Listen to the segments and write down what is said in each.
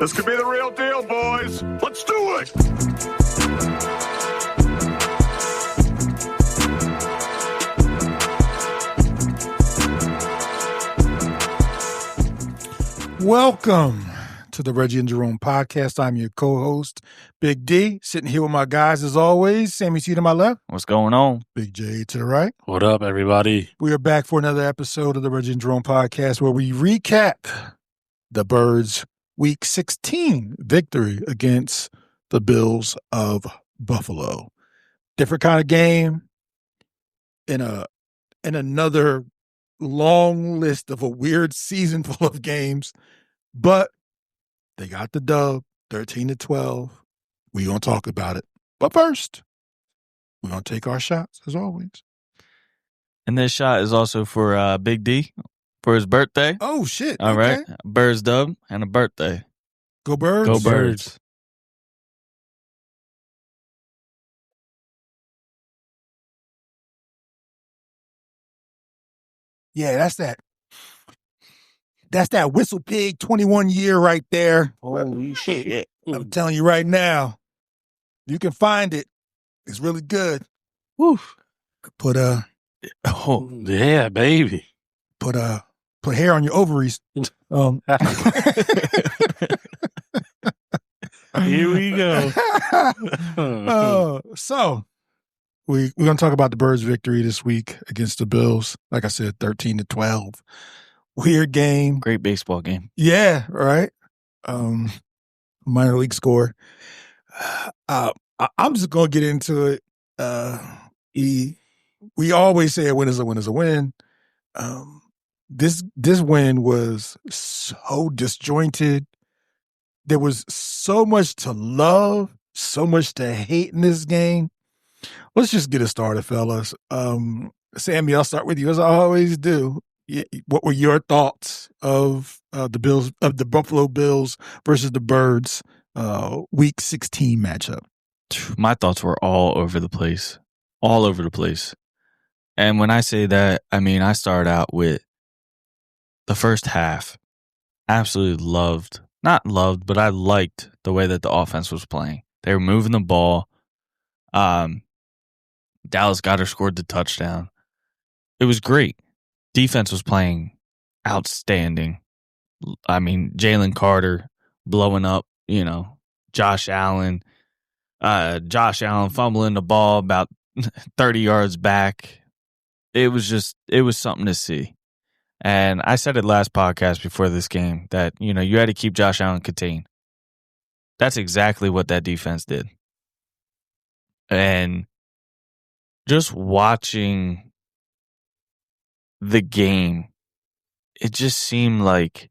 This could be the real deal, boys. Let's do it. Welcome to the Reggie and Jerome podcast. I'm your co-host, Big D, sitting here with my guys as always. Sammy C to my left. What's going on? Big J to the right. What up, everybody? We are back for another episode of the Reggie and Jerome podcast where we recap the Birds' Week 16 victory against the Bills of Buffalo. Different kind of game in another long list of a weird season full of games, but they got the dub, 13-12. We're going to talk about it. But first, we're going to take our shots, as always. And this shot is also for Big D for his birthday. Oh, shit. All right. Birds dub and a birthday. Go Birds. Go Birds. Yeah, that's that Whistle Pig 21 year right there. Holy shit. I'm telling you right now, you can find it. It's really good. Woo. Put Oh, yeah, baby. put hair on your ovaries. Here we go. So we're going to talk about the Birds' victory this week against the Bills. Like I said, 13-12. Weird game. Great baseball game. Yeah, right. Minor league score. I'm just going to get into it. We always say a win is a win is a win. This win was so disjointed. There was so much to love, so much to hate in this game. Let's just get it started, fellas. Sammy, I'll start with you as I always do. What were your thoughts of the Buffalo Bills versus the Birds Week 16 matchup? My thoughts were all over the place. All over the place. And when I say that, I mean, I started out with the first half. Absolutely not loved, but I liked the way that the offense was playing. They were moving the ball. Dallas Goedert scored the touchdown. It was great. Defense was playing outstanding. I mean, Jalen Carter blowing up, Josh Allen fumbling the ball about 30 yards back. It was something to see. And I said it last podcast before this game that, you had to keep Josh Allen contained. That's exactly what that defense did. And just watching the game, it just seemed like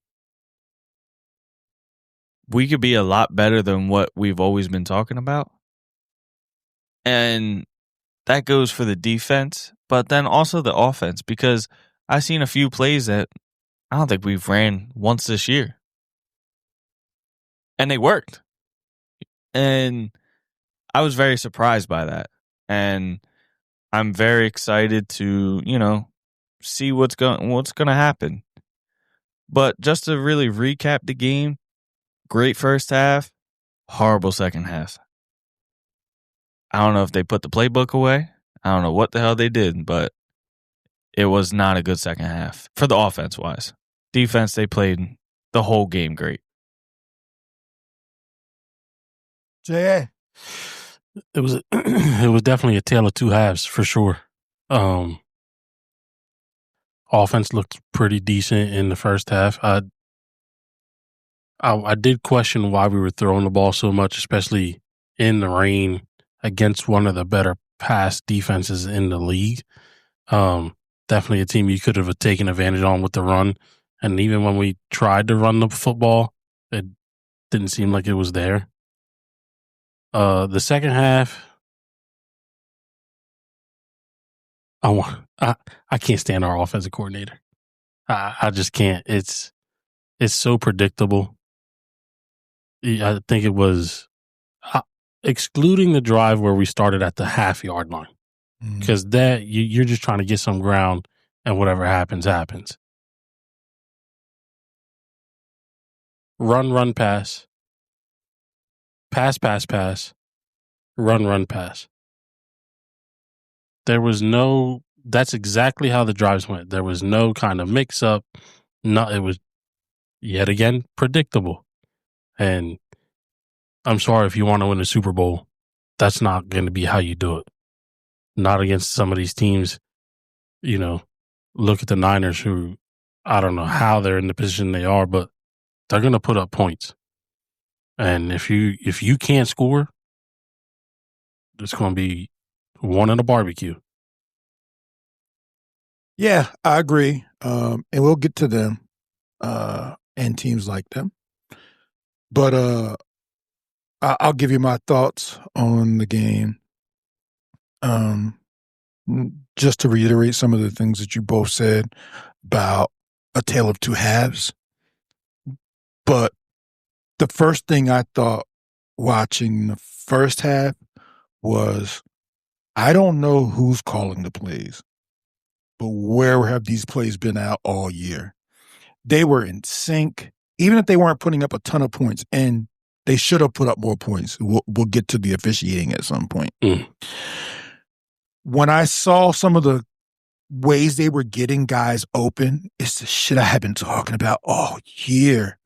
we could be a lot better than what we've always been talking about. And that goes for the defense, but then also the offense, because I've seen a few plays that I don't think we've ran once this year. And they worked. And I was very surprised by that. And I'm very excited to, see what's going to happen. But just to really recap the game, great first half, horrible second half. I don't know if they put the playbook away. I don't know what the hell they did, but it was not a good second half for the offense-wise. Defense, they played the whole game great. J.A. It was definitely a tale of two halves for sure. Offense looked pretty decent in the first half. I did question why we were throwing the ball so much, especially in the rain against one of the better pass defenses in the league. Definitely a team you could have taken advantage on with the run. And even when we tried to run the football, it didn't seem like it was there. The second half, I can't stand our offensive coordinator. I just can't. It's so predictable. I think it was excluding the drive where we started at the half-yard line, because that you're just trying to get some ground, and whatever happens, happens. Run, pass. pass, pass, pass, run, run, pass. There was no, that's exactly how the drives went. There was no kind of mix up. No, it was yet again predictable. And I'm sorry, if you want to win a Super Bowl, that's not going to be how you do it. Not against some of these teams. You know, look at the Niners, who I don't know how they're in the position they are, but they're going to put up points. And if you can't score, it's going to be one in a barbecue. Yeah, I agree. And we'll get to them and teams like them. But I'll give you my thoughts on the game. Just to reiterate some of the things that you both said about a tale of two halves. But the first thing I thought watching the first half was, I don't know who's calling the plays, but where have these plays been out all year? They were in sync, even if they weren't putting up a ton of points, and they should have put up more points. We'll get to the officiating at some point. When I saw some of the ways they were getting guys open, it's the shit I have been talking about all year.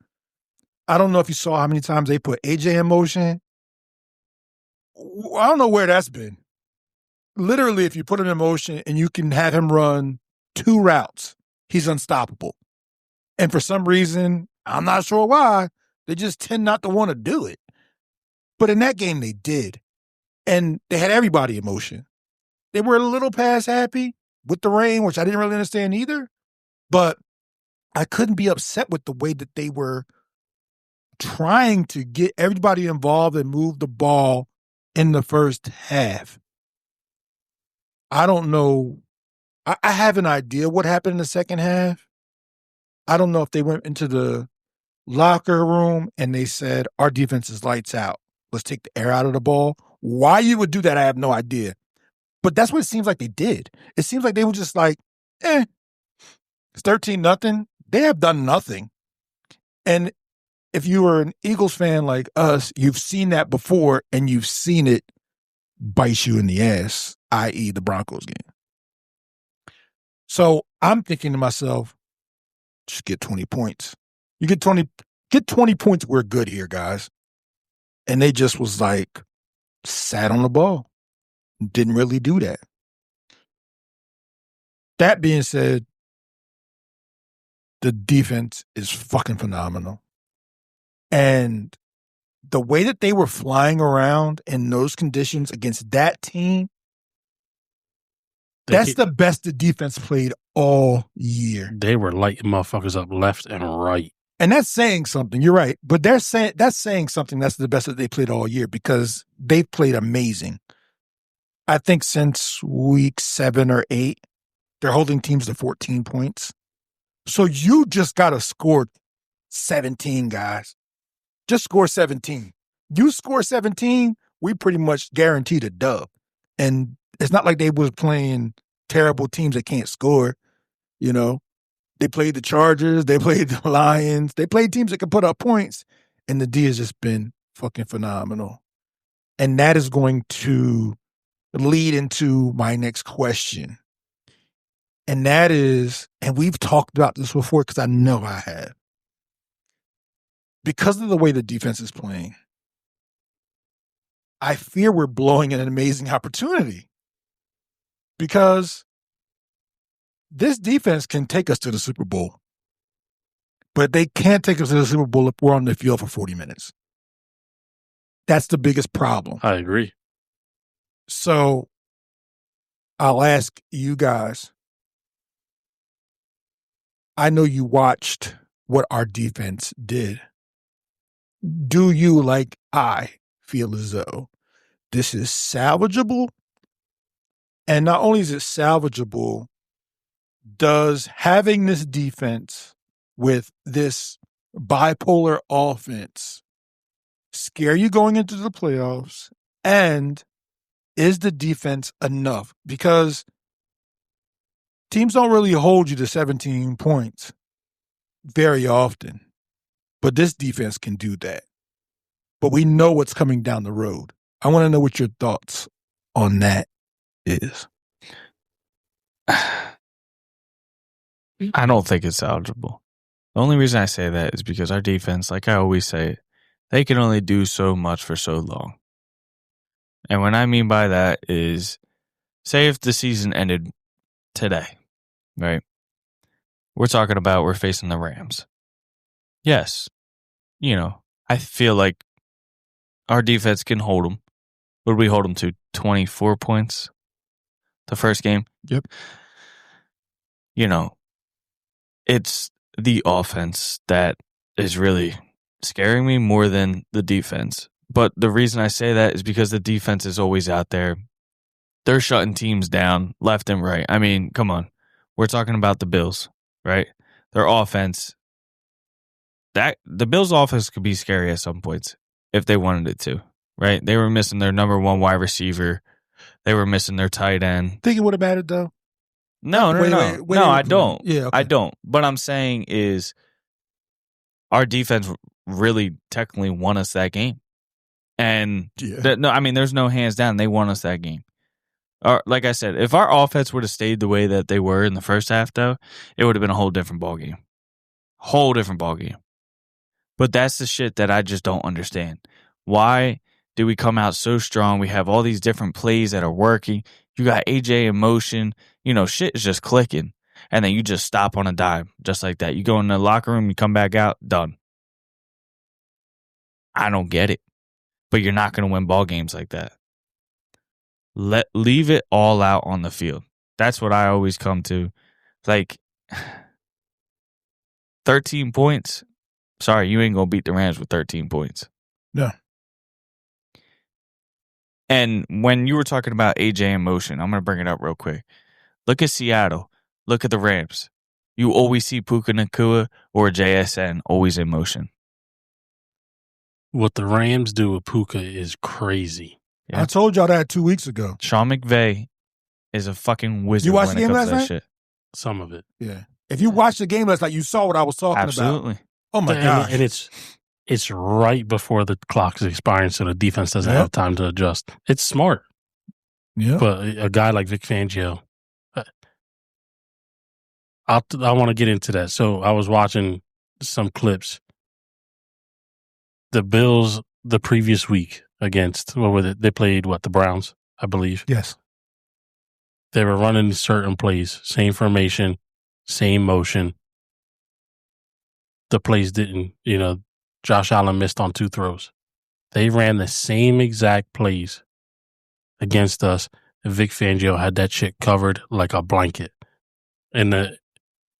I don't know if you saw how many times they put AJ in motion. I don't know where that's been. Literally, if you put him in motion and you can have him run 2 routes, he's unstoppable. And for some reason, I'm not sure why, they just tend not to want to do it. But in that game, they did. And they had everybody in motion. They were a little pass happy with the rain, which I didn't really understand either. But I couldn't be upset with the way that they were trying to get everybody involved and move the ball in the first half. I don't know. I have an idea what happened in the second half. I don't know if they went into the locker room and they said, our defense is lights out. Let's take the air out of the ball. Why you would do that, I have no idea. But that's what it seems like they did. It seems like they were just like, it's 13-0. They have done nothing. And if you were an Eagles fan like us, you've seen that before and you've seen it bite you in the ass, i.e. the Broncos game. So I'm thinking to myself, just get 20 points. You get 20 points, we're good here, guys. And they just was like, sat on the ball. Didn't really do that. That being said, the defense is fucking phenomenal. And the way that they were flying around in those conditions against that team, that's the best the defense played all year. They were lighting motherfuckers up left and right. And that's saying something. You're right. But that's saying something that's the best that they played all year because they've played amazing. I think since week 7 or 8, they're holding teams to 14 points. So you just got to score 17, guys. Just score 17. You score 17, we pretty much guaranteed a dub. And it's not like they was playing terrible teams that can't score. You know, they played the Chargers. They played the Lions. They played teams that can put up points. And the D has just been fucking phenomenal. And that is going to lead into my next question. And that is, and we've talked about this before because I know I have. Because of the way the defense is playing, I fear we're blowing an amazing opportunity. Because this defense can take us to the Super Bowl. But they can't take us to the Super Bowl if we're on the field for 40 minutes. That's the biggest problem. I agree. So I'll ask you guys. I know you watched what our defense did. Do you, like I, feel as though this is salvageable? And not only is it salvageable, does having this defense with this bipolar offense scare you going into the playoffs? And is the defense enough? Because teams don't really hold you to 17 points very often. But this defense can do that. but we know what's coming down the road. I want to know what your thoughts on that is. I don't think it's salvageable. The only reason I say that is because our defense, like I always say, they can only do so much for so long. And what I mean by that is, say if the season ended today, right? We're talking about we're facing the Rams. Yes, I feel like our defense can hold them. What did we hold them to? 24 points the first game? Yep. It's the offense that is really scaring me more than the defense. But the reason I say that is because the defense is always out there. They're shutting teams down left and right. I mean, come on. We're talking about the Bills, right? Their offense. The Bills' offense could be scary at some points if they wanted it to, right? They were missing their number one wide receiver. They were missing their tight end. Think it would have mattered, though? No, I don't. Yeah, okay. I don't. What I'm saying is our defense really technically won us that game. And there's no hands down. They won us that game. Like I said, if our offense would have stayed the way that they were in the first half, though, it would have been a whole different ballgame. Whole different ballgame. But that's the shit that I just don't understand. Why do we come out so strong? We have all these different plays that are working. You got AJ in motion. Shit is just clicking. And then you just stop on a dime, just like that. You go in the locker room, you come back out, done. I don't get it. But you're not going to win ball games like that. Leave it all out on the field. That's what I always come to. Like, 13 points. Sorry, you ain't going to beat the Rams with 13 points. No. And when you were talking about AJ in motion, I'm going to bring it up real quick. Look at Seattle. Look at the Rams. You always see Puka Nacua or JSN always in motion. What the Rams do with Puka is crazy. Yeah. I told y'all that 2 weeks ago. Sean McVay is a fucking wizard. You watched the game last night? Shit. Some of it. Yeah. If you watched the game last night, you saw what I was talking about. Absolutely. Oh, my God. And it's right before the clock is expiring, so the defense doesn't have time to adjust. It's smart. Yeah. But a guy like Vic Fangio, I want to get into that. So I was watching some clips. The Bills the previous week against, what was it? They played, the Browns, I believe. Yes. They were running certain plays, same formation, same motion. The plays didn't, Josh Allen missed on 2 throws. They ran the same exact plays against us. And Vic Fangio had that shit covered like a blanket. And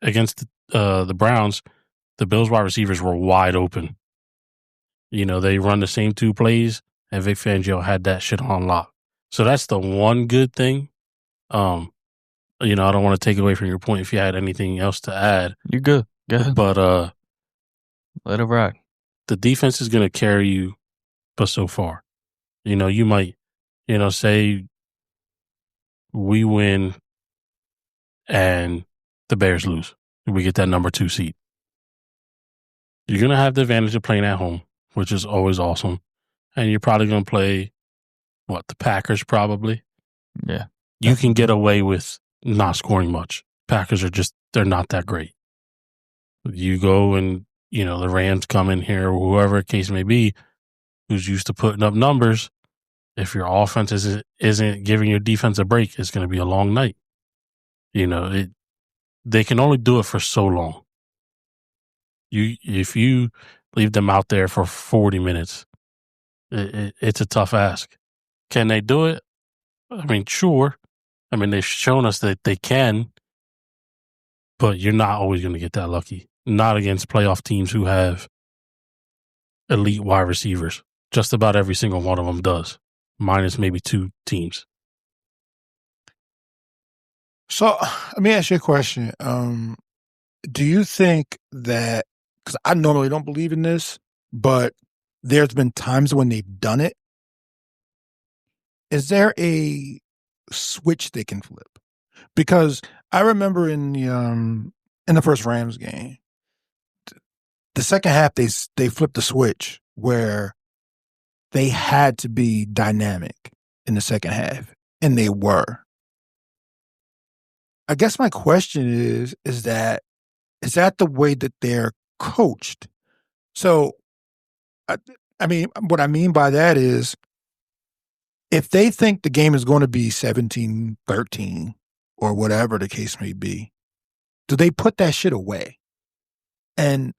against the Browns, the Bills wide receivers were wide open. They run the same 2 plays, and Vic Fangio had that shit on lock. So that's the one good thing. I don't want to take away from your point if you had anything else to add. You're good. Go ahead. But let it rock. The defense is going to carry you, but so far. You might, say we win and the Bears lose. We get that number 2 seed. You're going to have the advantage of playing at home, which is always awesome. And you're probably going to play, the Packers probably. Yeah. You can get away with not scoring much. Packers they're not that great. You go and, the Rams come in here, or whoever the case may be, who's used to putting up numbers. If your offense isn't giving your defense a break, it's going to be a long night. They can only do it for so long. If you leave them out there for 40 minutes, it's a tough ask. Can they do it? I mean, sure. I mean, they've shown us that they can, but you're not always going to get that lucky. Not against playoff teams who have elite wide receivers. Just about every single one of them does, minus maybe 2 teams. So let me ask you a question. Do you think that, because I normally don't believe in this, but there's been times when they've done it. Is there a switch they can flip? Because I remember in the first Rams game, the second half they flipped the switch where they had to be dynamic in the second half, and they were. I guess my question is that the way that they're coached? So, I mean, what I mean by that is if they think the game is going to be 17-13 or whatever the case may be, do they put that shit away and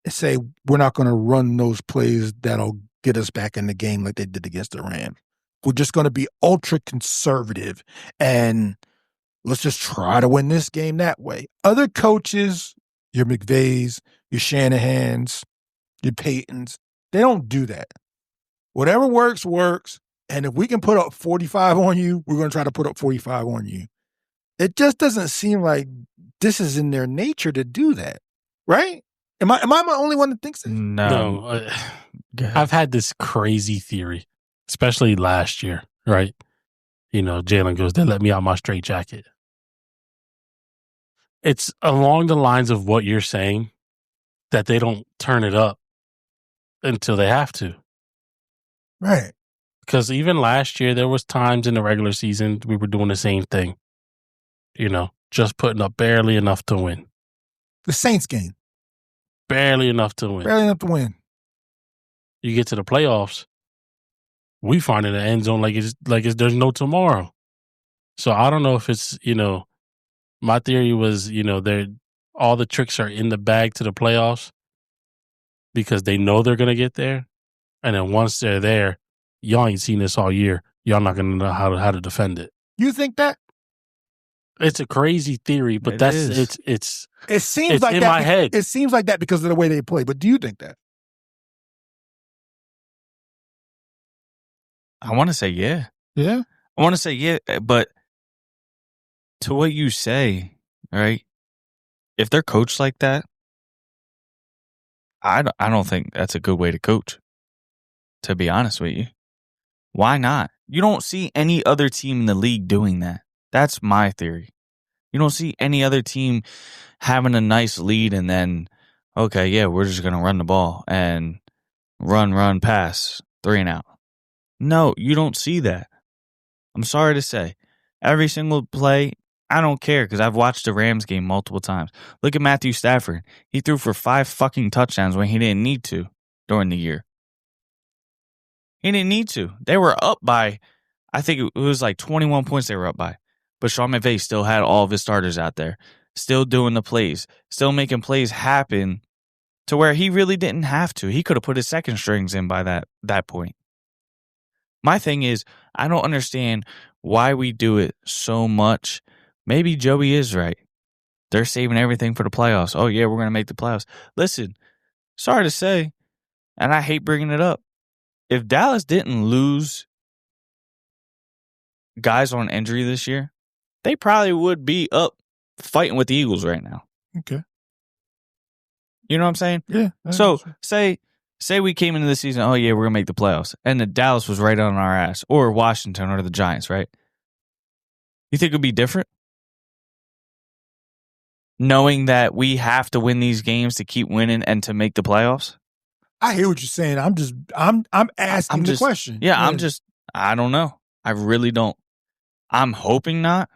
say, we're not going to run those plays that'll get us back in the game like they did against the Rams? We're just going to be ultra conservative and let's just try to win this game that way. Other coaches, your McVays, your Shanahans, your Paytons, they don't do that. Whatever works, works. And if we can put up 45 on you, we're going to try to put up 45 on you. It just doesn't seem like this is in their nature to do that, right? Am I the only one that thinks that? No. I've had this crazy theory, especially last year, right? You know, Jalen goes, they let me out my straitjacket. It's along the lines of what you're saying, that they don't turn it up until they have to. Right. Because even last year, there was times in the regular season we were doing the same thing. You know, just putting up barely enough to win. The Saints game. Barely enough to win. Barely enough to win. You get to the playoffs, we find in the end zone like there's no tomorrow. So I don't know if it's, you know, my theory was, you know, all the tricks are in the bag to the playoffs because they know they're going to get there. And then once they're there, y'all ain't seen this all year. Y'all not going to know how to defend it. You think that? It's a crazy theory, but it seems like in that my head. It seems like that because of the way they play. But do you think that? I want to say yeah. Yeah? I want to say yeah, but to what you say, right? If they're coached like that, I don't think that's a good way to coach, to be honest with you. Why not? You don't see any other team in the league doing that. That's my theory. You don't see any other team having a nice lead and then, okay, yeah, we're just going to run the ball and run, pass, 3 and out. No, you don't see that. I'm sorry to say. Every single play, I don't care because I've watched the Rams game multiple times. Look at Matthew Stafford. He threw for 5 fucking touchdowns when he didn't need to during the year. He didn't need to. They were up by, I think it was like 21 points they were up by. But Sean McVay still had all of his starters out there, still doing the plays, still making plays happen to where he really didn't have to. He could have put his second strings in by that point. My thing is, I don't understand why we do it so much. Maybe Joey is right. They're saving everything for the playoffs. Oh, yeah, we're going to make the playoffs. Listen, sorry to say, and I hate bringing it up, if Dallas didn't lose guys on injury this year, they probably would be up fighting with the Eagles right now. Okay. You know what I'm saying? Yeah. So say we came into the season, oh yeah, we're going to make the playoffs, and the Dallas was right on our ass, or Washington or the Giants, right? You think it would be different? Knowing that we have to win these games to keep winning and to make the playoffs? I hear what you're saying. I'm asking the question. Yeah, I don't know. I really don't. I'm hoping not.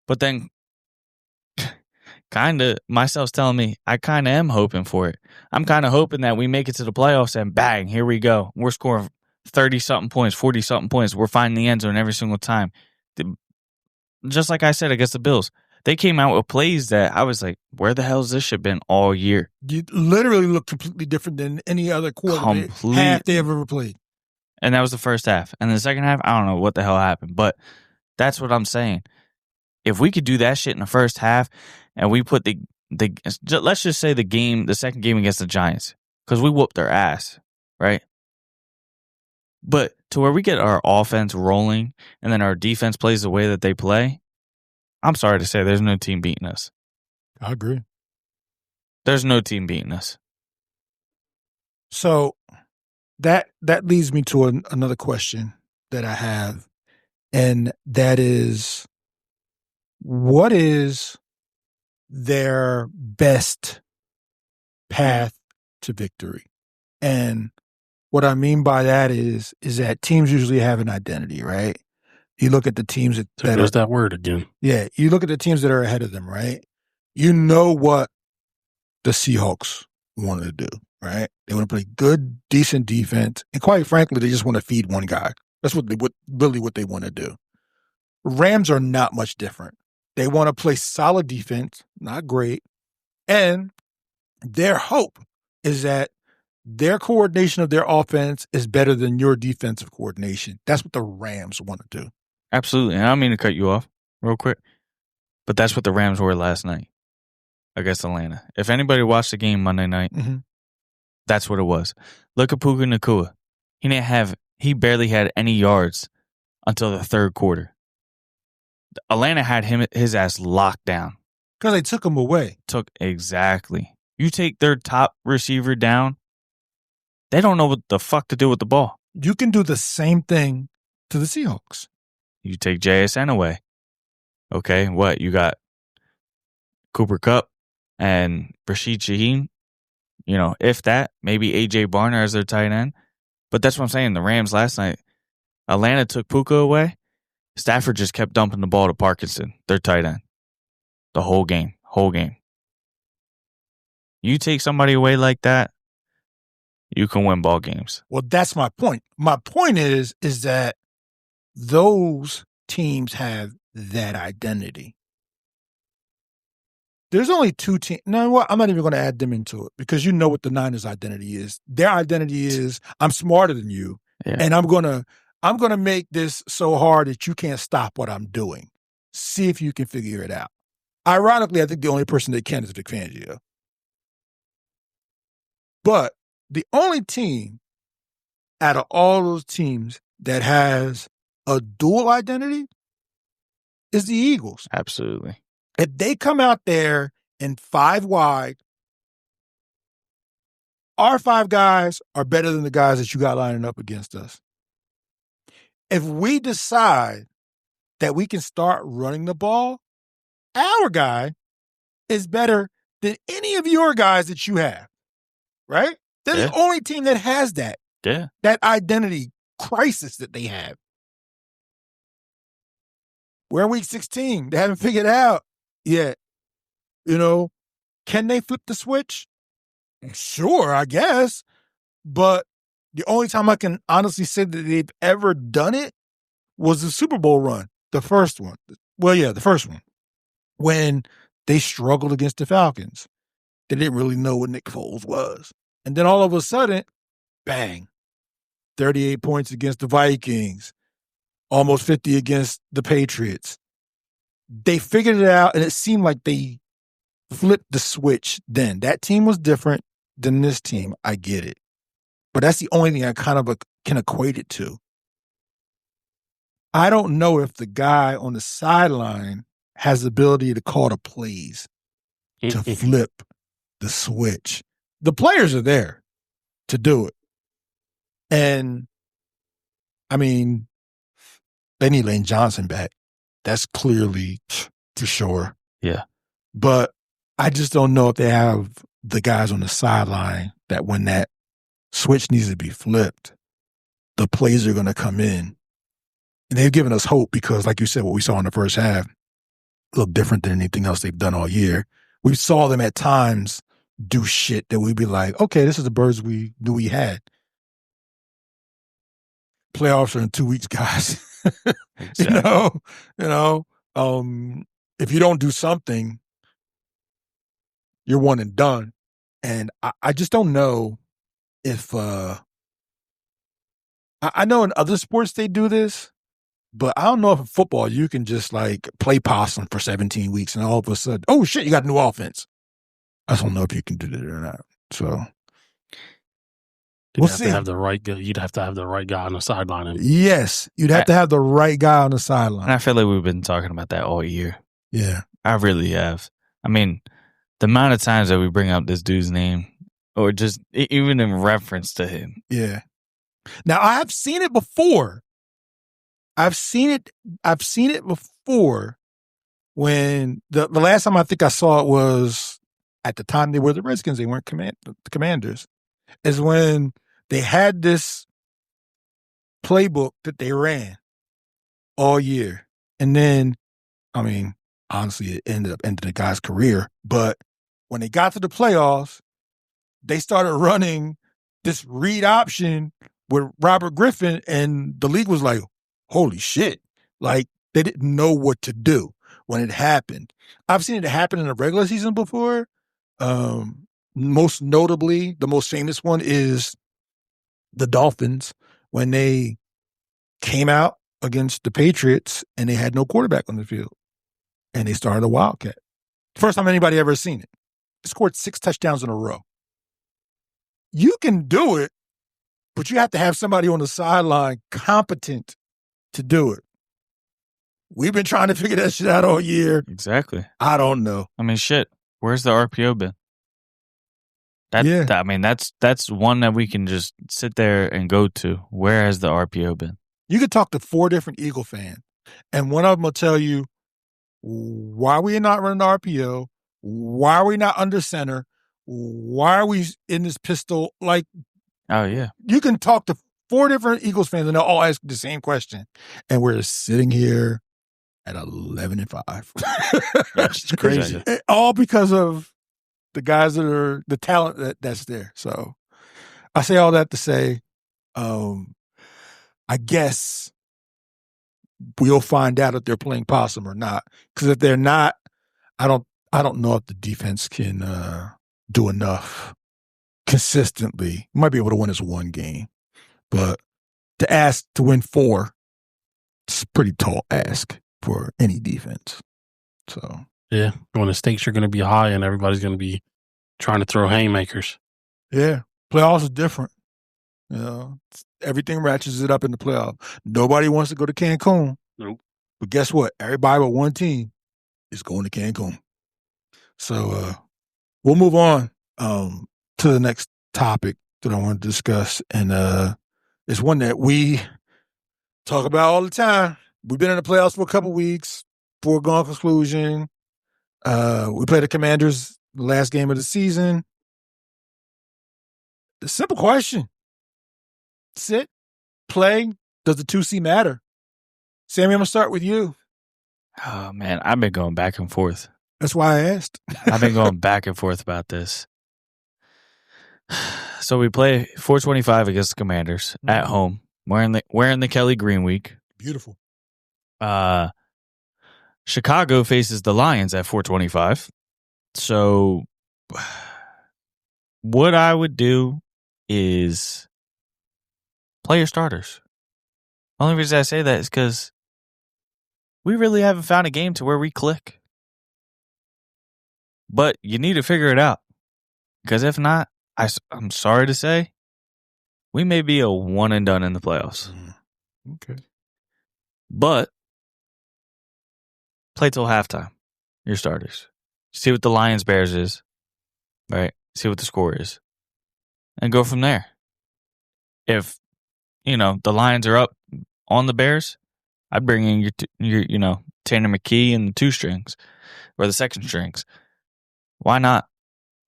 But then, kind of, myself's telling me I kind of am hoping for it. I'm kind of hoping that we make it to the playoffs and bang, here we go. We're scoring 30-something points, 40-something points. We're finding the end zone every single time. Just like I said against the Bills, they came out with plays that I was like, where the hell has this shit been all year? You literally look completely different than any other quarter half they ever played. And that was the first half. And the second half, I don't know what the hell happened. But that's what I'm saying. If we could do that shit in the first half and we put let's just say the second game against the Giants, because we whooped their ass, right? But to where we get our offense rolling and then our defense plays the way that they play, I'm sorry to say there's no team beating us. I agree. There's no team beating us. So that leads me to another question that I have, and that is, what is their best path to victory? And What I mean by that is that teams usually have an identity, right? You look at the teams that There's that word again. Yeah, you look at the teams that are ahead of them, right? You know what the Seahawks want to do, right? They want to play good, decent defense, and quite frankly, they just want to feed one guy. That's what they want to do. Rams are not much different. They want to play solid defense, not great, and their hope is that their coordination of their offense is better than your defensive coordination. That's what the Rams want to do. Absolutely. And I don't mean to cut you off real quick, but that's what the Rams were last night against Atlanta. If anybody watched the game Monday night, that's what it was. Look at Puka Nacua. He barely had any yards until the third quarter. Atlanta had his ass locked down. Because they took him away. Exactly. You take their top receiver down, they don't know what the fuck to do with the ball. You can do the same thing to the Seahawks. You take JSN away. Okay, what? You got Cooper Kupp and Rashid Shaheed. You know, if that, maybe A.J. Barner as their tight end. But that's what I'm saying. The Rams last night, Atlanta took Puka away. Stafford just kept dumping the ball to Parkinson, their tight end. The whole game. You take somebody away like that, you can win ball games. Well, that's my point. My point is that those teams have that identity. There's only two teams. No, what? I'm not even going to add them into it because you know what the Niners' identity is. Their identity is I'm smarter than you, and I'm gonna make this so hard that you can't stop what I'm doing. See if you can figure it out. Ironically, I think the only person that can is Vic Fangio. But the only team out of all those teams that has a dual identity is the Eagles. Absolutely. If they come out there in 5 wide, our 5 guys are better than the guys that you got lining up against us. If we decide that we can start running the ball, our guy is better than any of your guys that you have, right? They're the only team that has that. Yeah. That identity crisis that they have. We're in week 16. They haven't figured it out yet. You know, can they flip the switch? Sure, I guess. But the only time I can honestly say that they've ever done it was the Super Bowl run, the first one. Well, yeah, the first one. When they struggled against the Falcons. They didn't really know what Nick Foles was. And then all of a sudden, bang, 38 points against the Vikings, almost 50 against the Patriots. They figured it out, and it seemed like they flipped the switch then. That team was different than this team. I get it. But that's the only thing I kind of can equate it to. I don't know if the guy on the sideline has the ability to call the plays to flip the switch. The players are there to do it. And, I mean, they need Lane Johnson back. That's clearly for sure. Yeah. But I just don't know if they have the guys on the sideline that when that switch needs to be flipped, the plays are going to come in. And they've given us hope because, like you said, what we saw in the first half, a little different than anything else they've done all year. We saw them at times do shit that we'd be like, okay, this is the birds we knew we had. Playoffs are in 2 weeks, guys. Exactly. If you don't do something, you're one and done. And I just don't know if I know in other sports they do this, but I don't know if in football you can just like play possum for 17 weeks and all of a sudden, oh shit, you got a new offense. I don't know if you can do that or not. So You'd have to have the right guy on the sideline. Yes, you'd have to have the right guy on the sideline. And I feel like we've been talking about that all year. Yeah. I really have. I mean, the amount of times that we bring up this dude's name or just even in reference to him. Yeah. Now, I've seen it before. I've seen it before when the last time I think I saw it was at the time they were the Redskins. They weren't the Commanders. Is when They had this playbook that they ran all year. And then, I mean, honestly, it ended up ending the guy's career. But when they got to the playoffs, they started running this read option with Robert Griffin, and the league was like, holy shit. Like, they didn't know what to do when it happened. I've seen it happen in the regular season before. Most notably, the most famous one is the Dolphins when they came out against the Patriots and they had no quarterback on the field. And they started a Wildcat. First time anybody ever seen it. They scored 6 touchdowns in a row. You can do it, but you have to have somebody on the sideline competent to do it. We've been trying to figure that shit out all year. Exactly. I don't know. I mean, shit. Where's the RPO been? I mean, that's one that we can just sit there and go to. Where has the RPO been? You could talk to 4 different Eagle fans, and one of them will tell you why we are not running the RPO, why are we not under center, why are we in this pistol? Like, oh yeah, you can talk to 4 different Eagles fans, and they'll all ask the same question, and we're sitting here at 11-5. It's crazy. All because of the guys that are the talent that's there. So I say all that to say, I guess we'll find out if they're playing possum or not. Because if they're not, I don't know if the defense can do enough consistently. Might be able to win this one game, but to ask to win 4, it's a pretty tall ask for any defense. So yeah, when the stakes are going to be high and everybody's going to be trying to throw haymakers. Yeah, playoffs are different. You know, everything ratchets it up in the playoff. Nobody wants to go to Cancun. Nope. But guess what? Everybody but one team is going to Cancun. So we'll move on to the next topic that I want to discuss. And it's one that we talk about all the time. We've been in the playoffs for a couple weeks. Foregone conclusion. We played the Commanders the last game of the season. The simple question. Sit, play. Does the 2C matter? Sammy, I'm going to start with you. Oh, man, I've been going back and forth. That's why I asked. I've been going back and forth about this. So we play 425 against the Commanders at home. Wearing the Kelly Green week. Beautiful. Chicago faces the Lions at 425. So what I would do is play your starters. Only reason I say that is because we really haven't found a game to where we click. But you need to figure it out. Because if not, I'm sorry to say, we may be a one and done in the playoffs. Okay. But play till halftime, your starters. See what the Lions-Bears is, right? See what the score is. And go from there. If, the Lions are up on the Bears, I'd bring in your Tanner McKee and the 2 strings or the second strings. Why not?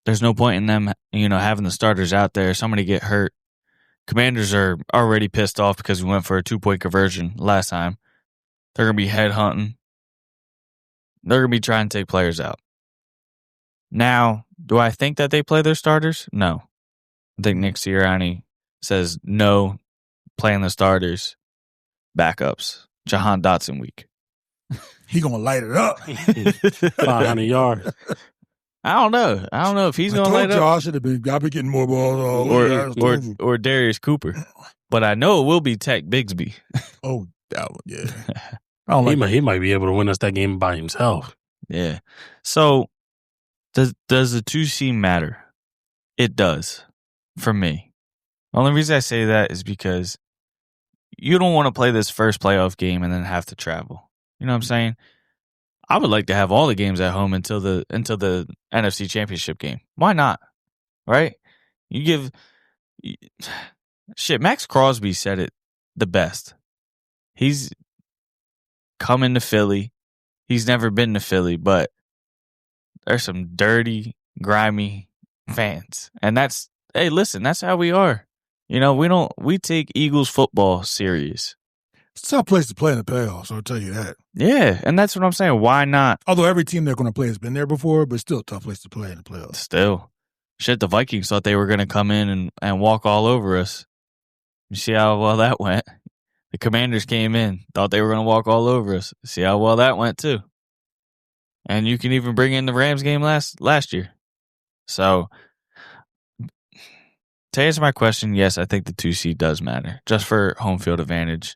There's no point in them, having the starters out there. Somebody get hurt. Commanders are already pissed off because we went for a 2-point conversion last time. They're going to be head hunting. They're going to be trying to take players out. Now, do I think that they play their starters? No. I think Nick Sirianni says no, playing the starters, backups, Jahan Dotson week. He going to light it up. 500 yards. I don't know if he's going to light it up. I should have been. I'll be getting more balls. Or Darius Cooper. But I know it will be Tech Bigsby. Oh, that one, yeah. I don't like he might be able to win us that game by himself. Yeah. So does the 2C matter? It does for me. The only reason I say that is because you don't want to play this first playoff game and then have to travel. You know what I'm saying? I would like to have all the games at home until the NFC Championship game. Why not? Right? Max Crosby said it the best. He's coming to Philly. He's never been to Philly, but there's some dirty, grimy fans. And that's how we are. We take Eagles football serious. It's a tough place to play in the playoffs, I'll tell you that. Yeah, and that's what I'm saying. Why not? Although every team they're going to play has been there before, but still a tough place to play in the playoffs. Still. Shit, the Vikings thought they were going to come in and walk all over us. You see how well that went? The Commanders came in, thought they were going to walk all over us. See how well that went, too. And you can even bring in the Rams game last year. So, to answer my question, yes, I think the 2 seed does matter. Just for home field advantage,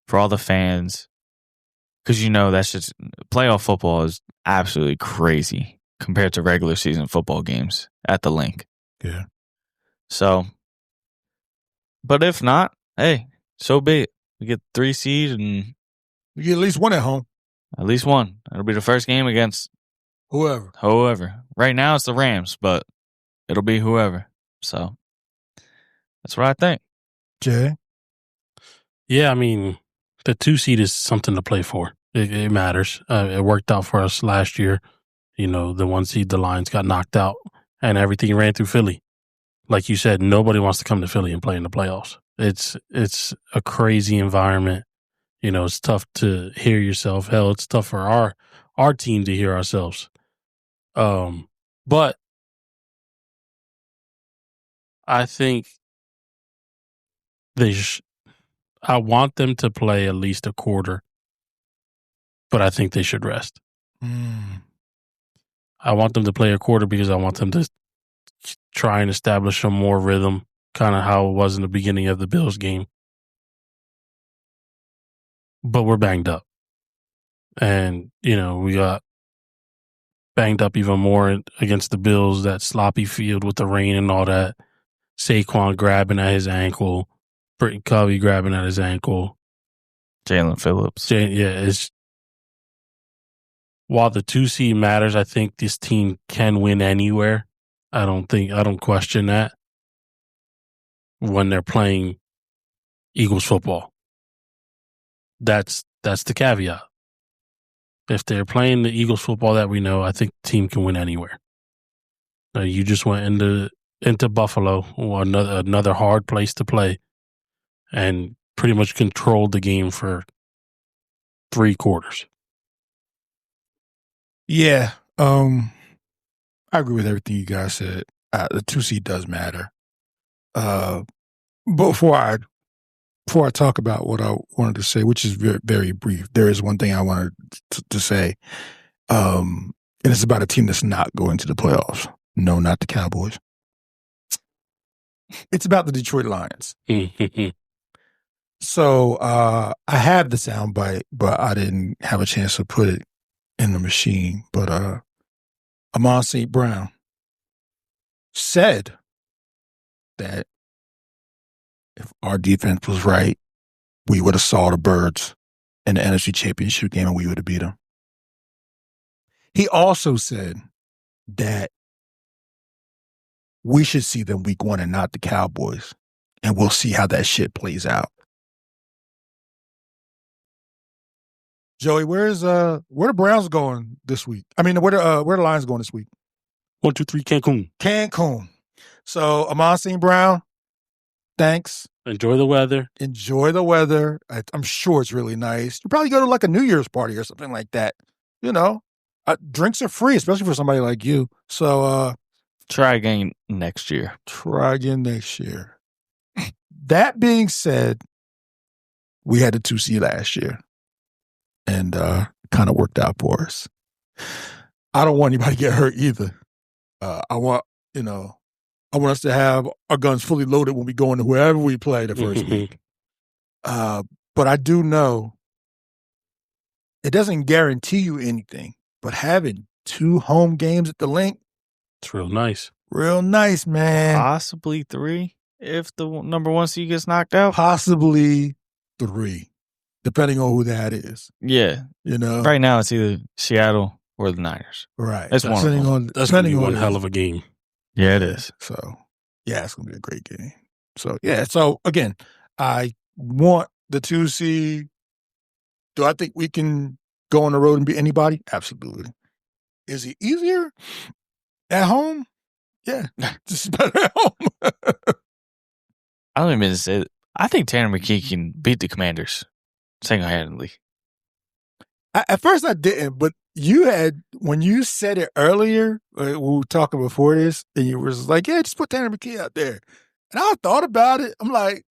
for all the fans. Because that's just playoff football is absolutely crazy compared to regular season football games at the link. Yeah. So, but if not, hey, so be it. We get 3 seed and you get at least one at home. At least one. It'll be the first game against whoever. Right now it's the Rams, but it'll be whoever. So that's what I think. Jay? Yeah, I mean, the 2 seed is something to play for. It matters. It worked out for us last year. The 1 seed, the Lions got knocked out, and everything ran through Philly. Like you said, nobody wants to come to Philly and play in the playoffs. It's a crazy environment. It's tough to hear yourself. Hell, it's tough for our team to hear ourselves. But I think I want them to play at least a quarter, but I think they should rest. I want them to play a quarter because I want them to try and establish some more rhythm, kind of how it was in the beginning of the Bills game. But we're banged up. And, we got banged up even more against the Bills, that sloppy field with the rain and all that. Saquon grabbing at his ankle. Britton Covey grabbing at his ankle. Jalen Phillips. While the 2 seed matters, I think this team can win anywhere. I don't question that when they're playing Eagles football. That's the caveat. If they're playing the Eagles football that we know, I think the team can win anywhere. You just went into Buffalo, another hard place to play, and pretty much controlled the game for 3 quarters. Yeah, I agree with everything you guys said. The 2 seed does matter. But before I talk about what I wanted to say, which is very, very brief, there is one thing I wanted to say, and it's about a team that's not going to the playoffs. No, not the Cowboys. It's about the Detroit Lions. So I have the soundbite, but I didn't have a chance to put it in the machine. But Amon St. Brown said that if our defense was right, we would have saw the Birds in the NFC Championship game and we would have beat them. He also said that we should see them week 1 and not the Cowboys, and we'll see how that shit plays out. Joey, where the Browns going this week? I mean, where the Lions going this week? 1, 2, 3, Cancun. Cancun. So, Amon St. Brown, thanks. Enjoy the weather. I'm sure it's really nice. You probably go to like a New Year's party or something like that. Drinks are free, especially for somebody like you. So, try again next year. That being said, we had a 2 seed last year, and kind of worked out for us. I don't want anybody to get hurt either. I want us to have our guns fully loaded when we go into wherever we play the first week. But I do know it doesn't guarantee you anything, but having 2 home games at the link, it's real nice. Real nice, man. Possibly 3 if the number 1 seed gets knocked out. Possibly 3, depending on who that is. Yeah. Right now it's either Seattle or the Niners. Right. It's one of them. That's going to be one hell of a game. Yeah, it is. So, yeah, it's going to be a great game. So, yeah. So, again, I want the 2 seed. Do I think we can go on the road and beat anybody? Absolutely. Is it easier at home? Yeah. Just better at home. I don't even say it. I think Tanner McKee can beat the Commanders single-handedly. At first I didn't, but you had, when you said it earlier, we were talking before this, and you was like, yeah, just put Tanner McKee out there. And I thought about it. I'm like,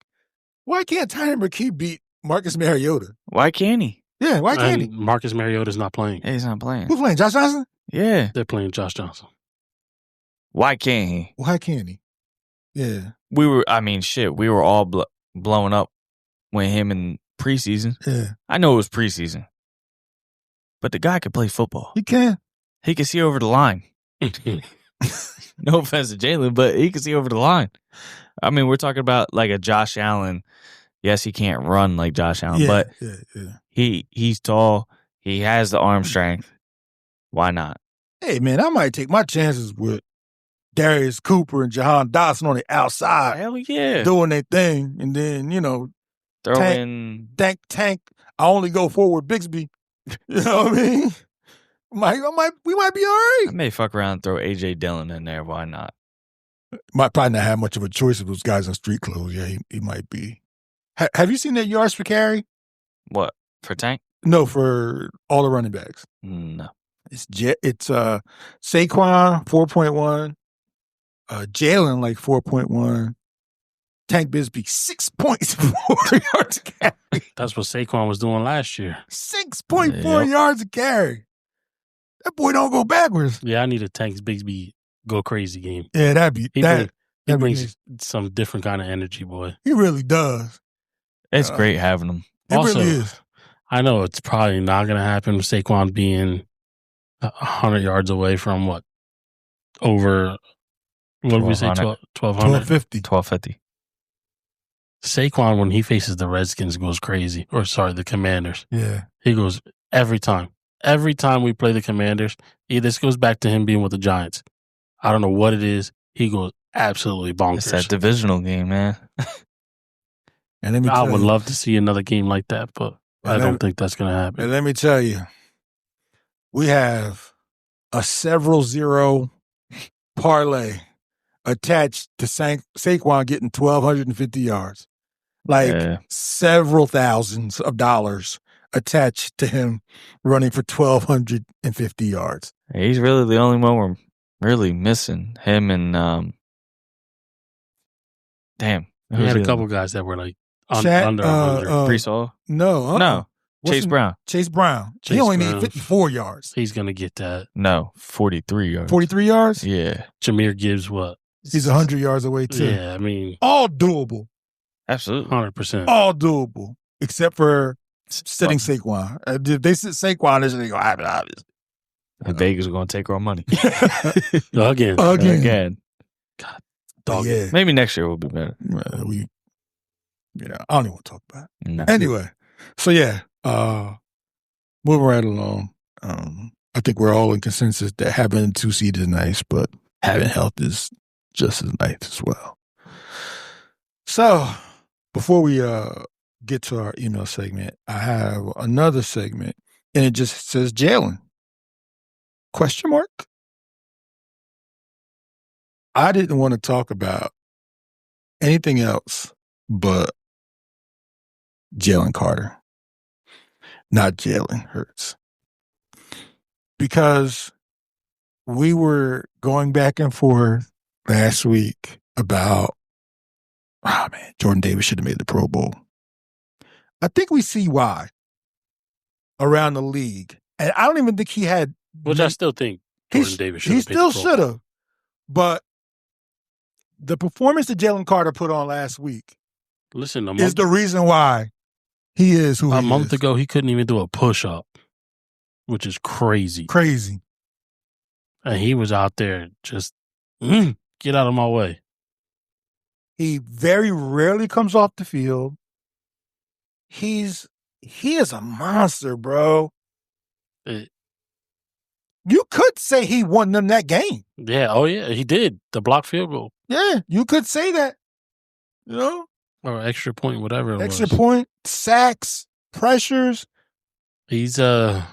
why can't Tanner McKee beat Marcus Mariota? Why can't he? Yeah, why can't he? Marcus Mariota's not playing. Yeah, he's not playing. Who's playing, Josh Johnson? Yeah. They're playing Josh Johnson. Why can't he? Why can't he? Yeah. We were all blowing up with him in preseason. Yeah. I know it was preseason. But the guy could play football. He can. He can see over the line. No offense to Jalen, but he can see over the line. I mean, we're talking about like a Josh Allen. Yes, he can't run like Josh Allen, but he's tall. He has the arm strength. Why not? Hey, man, I might take my chances with Darius Cooper and Jahan Dotson on the outside. Hell yeah. Doing their thing. And then, Throw in. Tank. I only go forward Bixby. You know what I mean? We might be all right. I may fuck around and throw A.J. Dillon in there. Why not? Might probably not have much of a choice of those guys in street clothes. Yeah, he might be. Have you seen their yards per carry? What? For Tank? No, for all the running backs. No. It's Saquon 4.1, Jalen like 4.1, Tank Bisbee 6.4 yards a carry. That's what Saquon was doing last year. 6.4 yards a carry. That boy don't go backwards. Yeah, I need a Tank Bigsby go crazy game. Yeah, He brings some different kind of energy, boy. He really does. It's great having him. It Also, really is. I know it's probably not going to happen with Saquon being 100 yards away from what did we say? 1,200? 1250. 1250. Saquon, when he faces the Redskins, goes crazy. Or, sorry, the Commanders. Yeah. He goes every time. Every time we play the Commanders, this goes back to him being with the Giants. I don't know what it is. He goes absolutely bonkers. It's that divisional game, man. And I would love to see another game like that, but I don't think that's going to happen. And let me tell you, we have a several zero parlay attached to Saquon getting 1,250 yards. Like several thousands of dollars attached to him running for 1,250 yards. He's really the only one we're really missing. Him and damn. We had a couple guys that were like under 100. Brees Hall? No. No. Chase Brown. He only needed 54 yards. He's going to get that. No, 43 yards. 43 yards? Yeah. Jameer Gibbs, what? He's 100 yards away, too. Yeah, I mean. All doable. Absolutely. 100%. All doable. Except for sitting Saquon. If they sit Saquon, they're going to go, obviously. And Vegas are going to take our money. Again. God, dog. Yeah. Maybe next year will be better. I don't even want to talk about it. No. Anyway, so yeah, moving right along. I think we're all in consensus that having 2 seed is nice, but having health is just as nice as well. So before we get to our email segment, I have another segment, and it just says Jalen. ? I didn't want to talk about anything else but Jalen Carter, not Jalen Hurts. Because we were going back and forth last week about, Jordan Davis should have made the Pro Bowl. I think we see why around the league. And I don't even think he had. Which I still think Jordan Davis should have. He still should have. But the performance that Jalen Carter put on last week is the reason why he is who he is. A month ago, he couldn't even do a push-up, which is crazy. Crazy. And he was out there just, get out of my way. He very rarely comes off the field. He is a monster, bro. You could say he won them that game. Yeah, oh yeah, he did. The block field goal. Yeah, you could say that. Or extra point, whatever it was. Extra point, sacks, pressures. He's a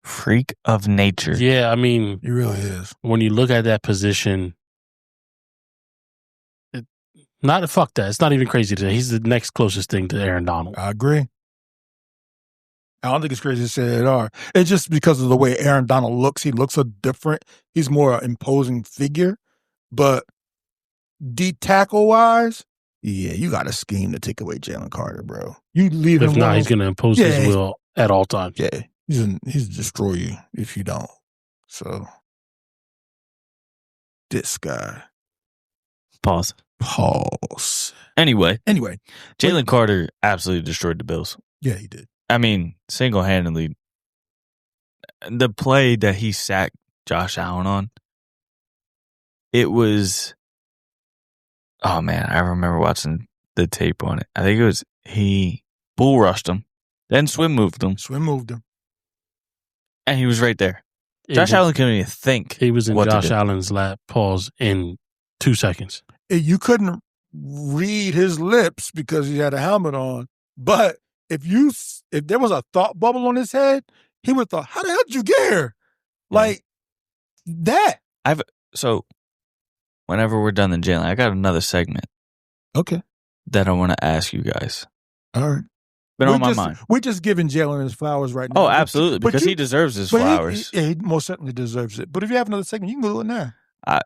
freak of nature. Yeah, I mean, he really is. When you look at that position, Fuck that. It's not even crazy today. He's the next closest thing to Aaron Donald. I agree. I don't think it's crazy to say they are. It's just because of the way Aaron Donald looks. He looks so different. He's more an imposing figure. But D-tackle wise, yeah, you got a scheme to take away Jalen Carter, bro. You leave him If not, he's going to impose his will at all times. Yeah, he's destroy you if you don't. So, this guy. Pause. Anyway, Jalen Carter absolutely destroyed the Bills. Yeah, he did. I mean, single-handedly. The play that he sacked Josh Allen on, it was, oh man, I remember watching the tape on it. I think it was, he bull rushed him, then swim moved him. And he was right there. Josh Allen couldn't even think. He was in Josh Allen's lap, pause, in 2 seconds. You couldn't read his lips because he had a helmet on, but if there was a thought bubble on his head, he would have thought, how the hell did you get here? Like that. So whenever we're done in Jalen, I got another segment. Okay. That I want to ask you guys. All right. Been on my mind. We're just giving Jalen his flowers right now. Oh, absolutely. Because he deserves his flowers. He most certainly deserves it. But if you have another segment, you can do it now.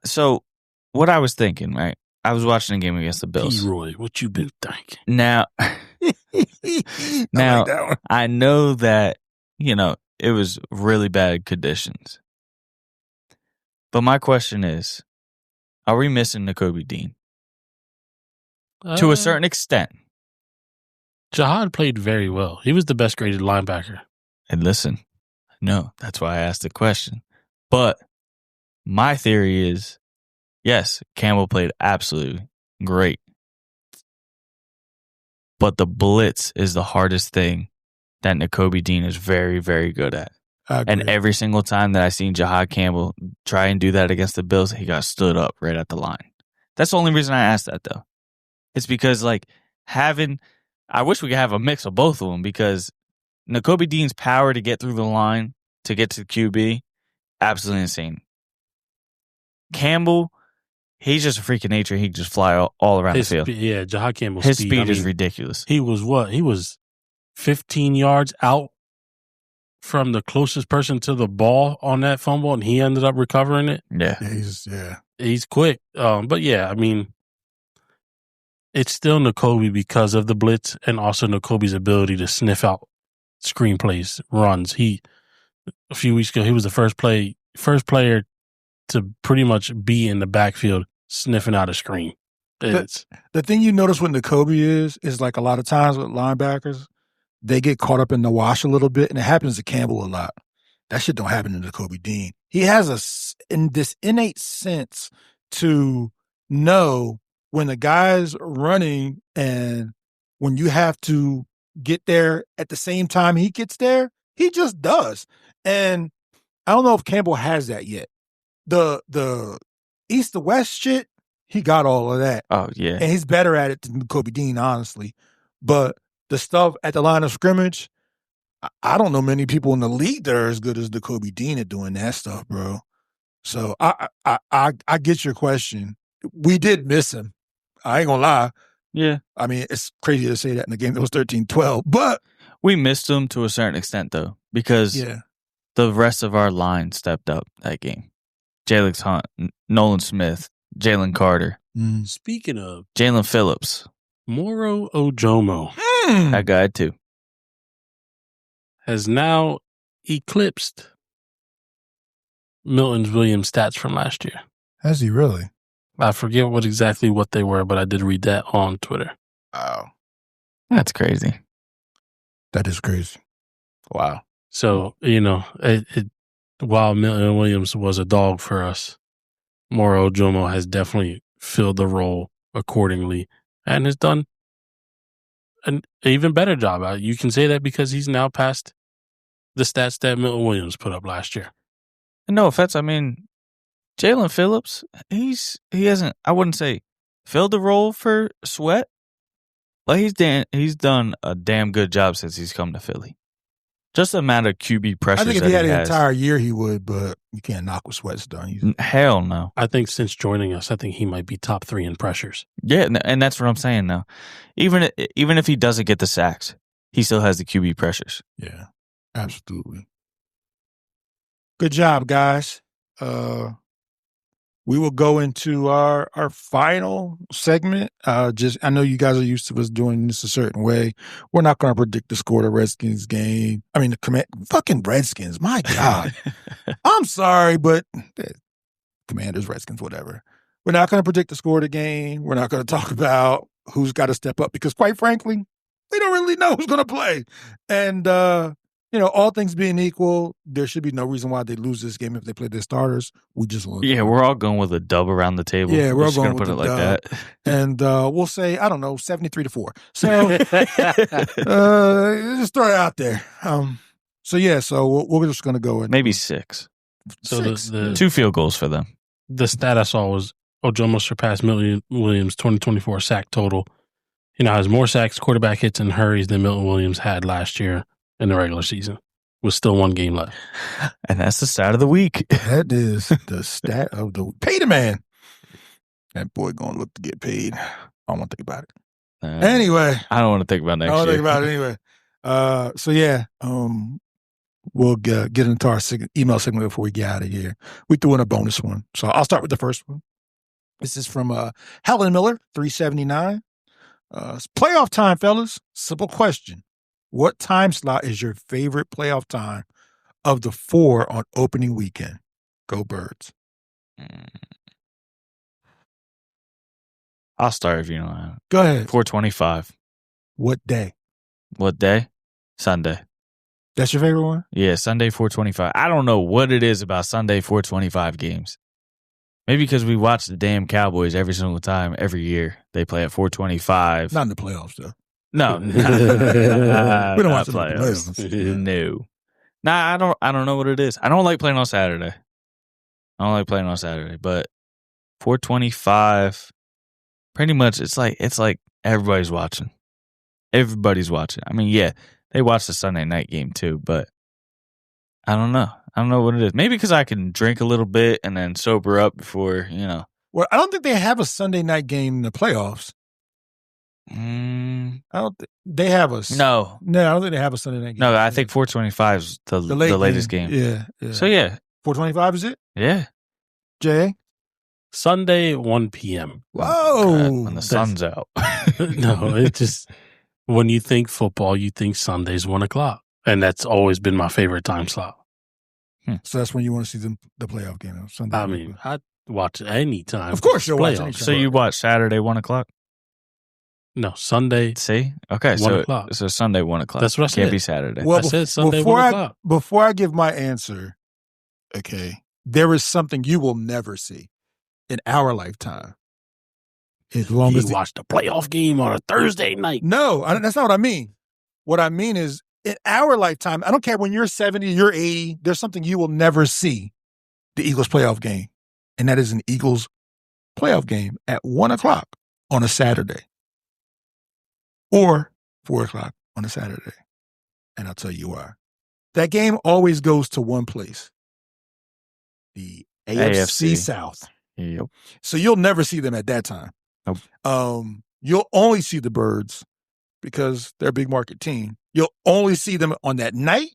So what I was thinking, right? I was watching a game against the Bills. Roy, what you been thinking? Now, I know that, it was really bad conditions. But my question is, are we missing Nakobe Dean? To a certain extent. Jihad played very well. He was the best graded linebacker. And listen, no, that's why I asked the question. But my theory is, yes, Campbell played absolutely great. But the blitz is the hardest thing that Nakobe Dean is very, very good at. And every single time that I seen Jihad Campbell try and do that against the Bills, he got stood up right at the line. That's the only reason I asked that, though. It's because, I wish we could have a mix of both of them, because Nakobe Dean's power to get through the line, to get to the QB, absolutely insane. Campbell, he's just a freak of nature. He can just fly all around the field. Yeah, Jihad Campbell's His speed is ridiculous. He was what? He was 15 yards out from the closest person to the ball on that fumble, and he ended up recovering it. Yeah. He's quick. But yeah, I mean, it's still Nakobe because of the blitz and also Nakobe's ability to sniff out screenplays, runs. A few weeks ago, he was the first player to pretty much be in the backfield sniffing out a screen. The thing you notice with Nakobe is like a lot of times with linebackers, they get caught up in the wash a little bit, and it happens to Campbell a lot. That shit don't happen to Nakobe Dean. He has this innate sense to know when the guy's running and when you have to get there at the same time he gets there. He just does. And I don't know if Campbell has that yet. The east to west shit, he got all of that. Oh, yeah. And he's better at it than Nakobe Dean, honestly. But the stuff at the line of scrimmage, I don't know many people in the league that are as good as Nakobe Dean at doing that stuff, bro. So I get your question. We did miss him. I ain't gonna lie. Yeah. I mean, it's crazy to say that in a game that was 13-12, but we missed him to a certain extent, though, because the rest of our line stepped up that game. Jalix Hunt, Nolan Smith, Jalen Carter. Speaking of Jalen Phillips. Moro Ojomo. That guy, too. Has now eclipsed Milton Williams' stats from last year. Has he really? I forget exactly what they were, but I did read that on Twitter. Wow. That's crazy. That is crazy. Wow. So, while Milton Williams was a dog for us, Moro Ojomo has definitely filled the role accordingly and has done an even better job. You can say that because he's now passed the stats that Milton Williams put up last year. No offense. I mean, Jalen Phillips, he hasn't, I wouldn't say filled the role for Sweat, but he's done a damn good job since he's come to Philly. Just the amount of QB pressures. I think if that he had he an has. entire year, he would, but you can't knock what Sweat's done. Hell no. I think since joining us, I think he might be top 3 in pressures. Yeah, and that's what I'm saying now. Even if he doesn't get the sacks, he still has the QB pressures. Yeah, absolutely. Good job, guys. We will go into our final segment. I know you guys are used to us doing this a certain way. We're not going to predict the score of the Redskins game. I mean, fucking Redskins. My God. I'm sorry, but Commanders, Redskins, whatever. We're not going to predict the score of the game. We're not going to talk about who's got to step up because, quite frankly, we don't really know who's going to play. And, all things being equal, there should be no reason why they lose this game if they play their starters. We just lose. Yeah, we're all going with a dub around the table. Yeah, we're all just going gonna with put it the like dub. that. And we'll say, I don't know, 73-4. So just throw it out there. So we're just going to go in. Maybe 6. So the 2 field goals for them. The stat I saw was Ojomo surpassed Milton Williams' 2024 sack total. He now has more sacks, quarterback hits, and hurries than Milton Williams had last year in the regular season. With still 1 game left. And that's the stat of the week. That is the stat of the pay the man. That boy going to look to get paid. I don't want to think about it. Anyway. I don't want to think about next year. I don't think about it anyway. We'll get into our email segment before we get out of here. We threw in a bonus one. So I'll start with the first one. This is from Helen Miller, 379. It's playoff time, fellas. Simple question. What time slot is your favorite playoff time of the 4 on opening weekend? Go Birds. I'll start if you know. Go ahead. 4:25. What day? What day? Sunday. That's your favorite one? Yeah, Sunday 4:25. I don't know what it is about Sunday 4:25 games. Maybe because we watch the damn Cowboys every single time, every year. They play at 4:25. Not in the playoffs, though. No. We don't watch playoffs. the playoffs. No. Nah, I don't know what it is. I don't like playing on Saturday. But 4:25, pretty much it's like everybody's watching. Everybody's watching. I mean, yeah, they watch the Sunday night game too, but I don't know. I don't know what it is. Maybe because I can drink a little bit and then sober up before, Well, I don't think they have a Sunday night game in the playoffs. I don't think they have a No, I don't think they have a Sunday night game. No, I think 4:25 is the latest game. Yeah. So yeah, 4:25 is it? Yeah. Jay? Sunday, 1 p.m. Whoa. When the sun's out. No, it's just when you think football, you think Sunday's 1 o'clock, and that's always been my favorite time slot. So that's when you want to see the playoff game on Sunday. I mean, I watch it anytime. Of course you'll watch playoffs. anytime. So you watch Saturday 1 o'clock? No, Sunday. See? Okay, 1 o'clock. So Sunday 1 o'clock. That's what I said. Can't be Saturday. Well, I said Sunday, before 1 o'clock. Before I give my answer, okay, there is something you will never see in our lifetime. As long You as watch the playoff game on a Thursday night. No, that's not what I mean. What I mean is, in our lifetime, I don't care when you're 70, you're 80, there's something you will never see, the Eagles playoff game. And that is an Eagles playoff game at 1 o'clock on a Saturday. Or 4 o'clock on a Saturday. And I'll tell you why. That game always goes to one place. The AFC South. Yep. So you'll never see them at that time. Nope. You'll only see the Birds because they're a big market team. You'll only see them on that night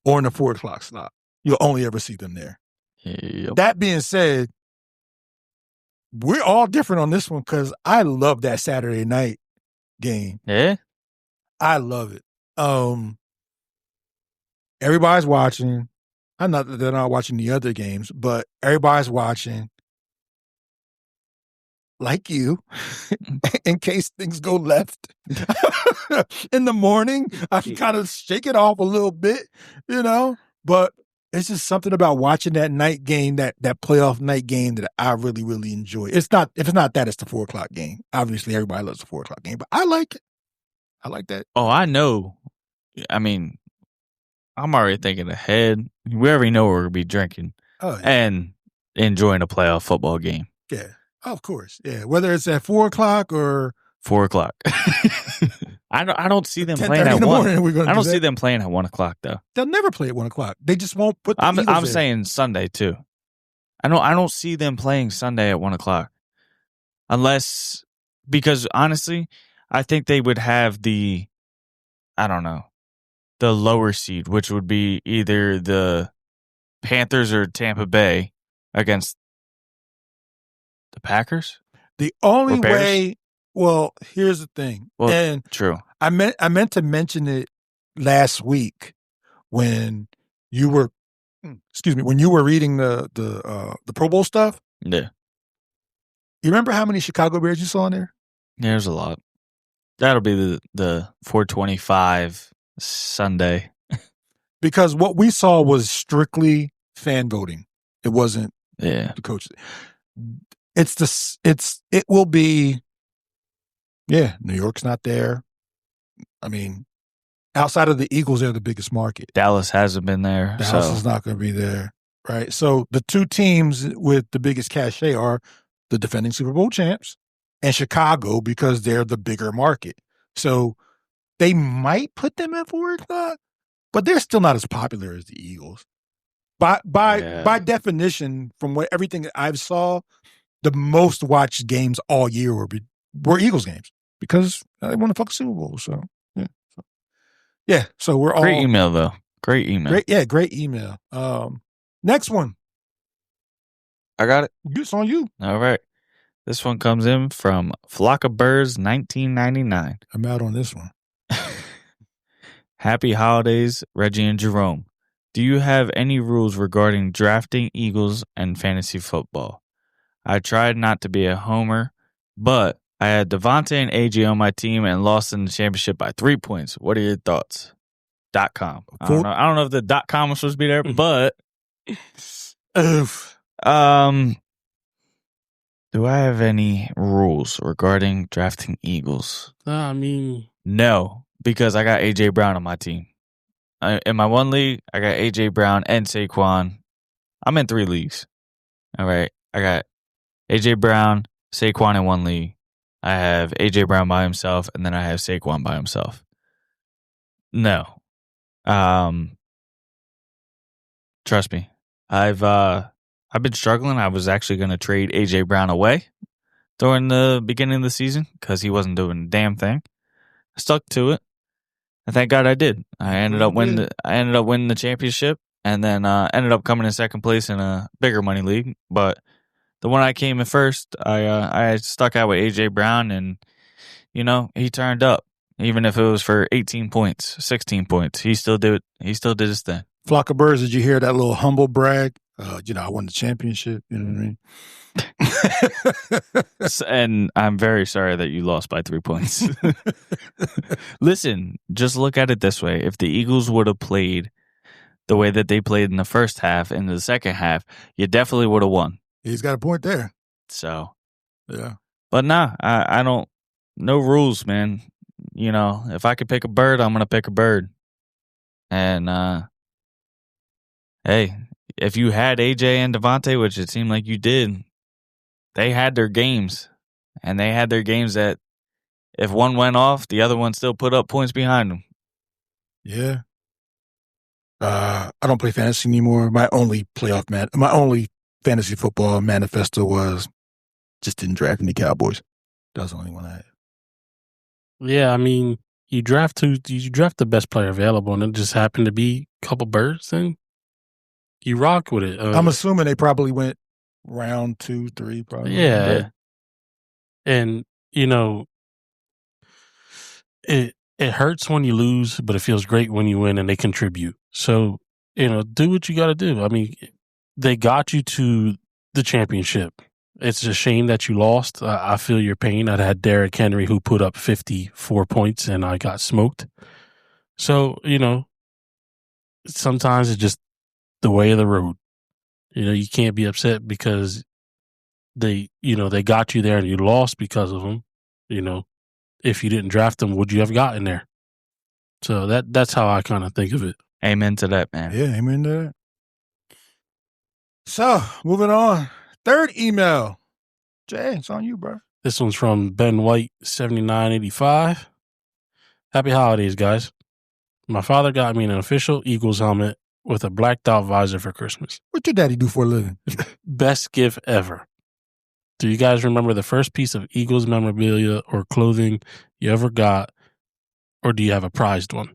or in the 4 o'clock slot. You'll only ever see them there. Yep. That being said, we're all different on this one because I love that Saturday night game. Yeah? I love it. Everybody's watching. I'm not that they're not watching the other games, but everybody's watching. Like you, in case things go left in the morning, I can kind of shake it off a little bit, but it's just something about watching that night game, that playoff night game that I really, really enjoy. If it's not that, it's the 4 o'clock game. Obviously, everybody loves the 4 o'clock game, but I like it. I like that. Oh, I know. I mean, I'm already thinking ahead. We already know we're going to be drinking and enjoying a playoff football game. Yeah. Oh, of course. Yeah. Whether it's at 4 o'clock or 4 o'clock. I don't see them 10:30 playing in at the 1. morning, we're gonna I do don't see that? them playing at 1 o'clock though. They'll never play at 1 o'clock. They just won't put the Eagles I'm there. saying Sunday too. I don't see them playing Sunday at 1 o'clock. Unless, because honestly, I think they would have the lower seed, which would be either the Panthers or Tampa Bay against the Packers. The only Or Bears? way, well, here's the thing. Well, and true. I meant to mention it last week when you were reading the Pro Bowl stuff. Yeah. You remember how many Chicago Bears you saw in there? There's a lot. That'll be the 425 Sunday. Because what we saw was strictly fan voting. It wasn't Yeah. the coach. It will be, New York's not there. I mean, outside of the Eagles, they're the biggest market. Dallas hasn't been there. Dallas so is not going to be there, right? So the two teams with the biggest cachet are the defending Super Bowl champs and Chicago because they're the bigger market. So they might put them at 4 o'clock, but they're still not as popular as the Eagles. By definition, from everything that I've saw, the most watched games all year were Eagles games because they won the fucking Super Bowl. So so we're all great email though. Great email. Great email. Next one. I got it. It's on you. All right. This one comes in from Flock of Birds 1999. I'm out on this one. Happy holidays, Reggie and Jerome. Do you have any rules regarding drafting Eagles and fantasy football? I tried not to be a homer, but I had Devontae and AJ on my team and lost in the championship by 3 points. What are your thoughts? .com. I don't know if the .com was supposed to be there, but Oof. do I have any rules regarding drafting Eagles? I mean, no, because I got AJ Brown on my team. In my one league, I got AJ Brown and Saquon. I'm in 3 leagues. All right. I got AJ Brown, Saquon in one league. I have AJ Brown by himself, and then I have Saquon by himself. No. Trust me. I've been struggling. I was actually going to trade AJ Brown away during the beginning of the season because he wasn't doing a damn thing. I stuck to it. And thank God I did. I ended up winning the championship, and then ended up coming in second place in a bigger money league. But the one I came in first, I stuck out with AJ Brown, and he turned up. Even if it was for 18 points, 16 points, he still did his thing. Flock of Birds, did you hear that little humble brag? I won the championship. You know what I mean? And I'm very sorry that you lost by 3 points. Listen, just look at it this way. If the Eagles would have played the way that they played in the first half and the second half, you definitely would have won. He's got a point there. So, yeah. But nah, I don't, no rules, man. If I could pick a bird, I'm going to pick a bird. And, hey, if you had AJ and Devontae, which it seemed like you did, they had their games. And they had their games that if one went off, the other one still put up points behind them. Yeah. I don't play fantasy anymore. My only fantasy football manifesto was just didn't draft any Cowboys. That was the only one I had. Yeah, I mean, you draft the best player available, and it just happened to be a couple birds, and you rock with it. I'm assuming they probably went round 2, 3, probably. Yeah. And, it hurts when you lose, but it feels great when you win and they contribute. So, do what you got to do. I mean, they got you to the championship. It's a shame that you lost. I feel your pain. I had Derrick Henry who put up 54 points and I got smoked. So, sometimes it's just the way of the road. You can't be upset because they got you there and you lost because of them. If you didn't draft them, would you have gotten there? So that's how I kind of think of it. Amen to that, man. Yeah, amen to that. So, moving on. Third email. Jay, it's on you, bro. This one's from Ben White, 7985. Happy holidays, guys. My father got me an official Eagles helmet with a blacked out visor for Christmas. What your daddy do for a living? Best gift ever. Do you guys remember the first piece of Eagles memorabilia or clothing you ever got, or do you have a prized one?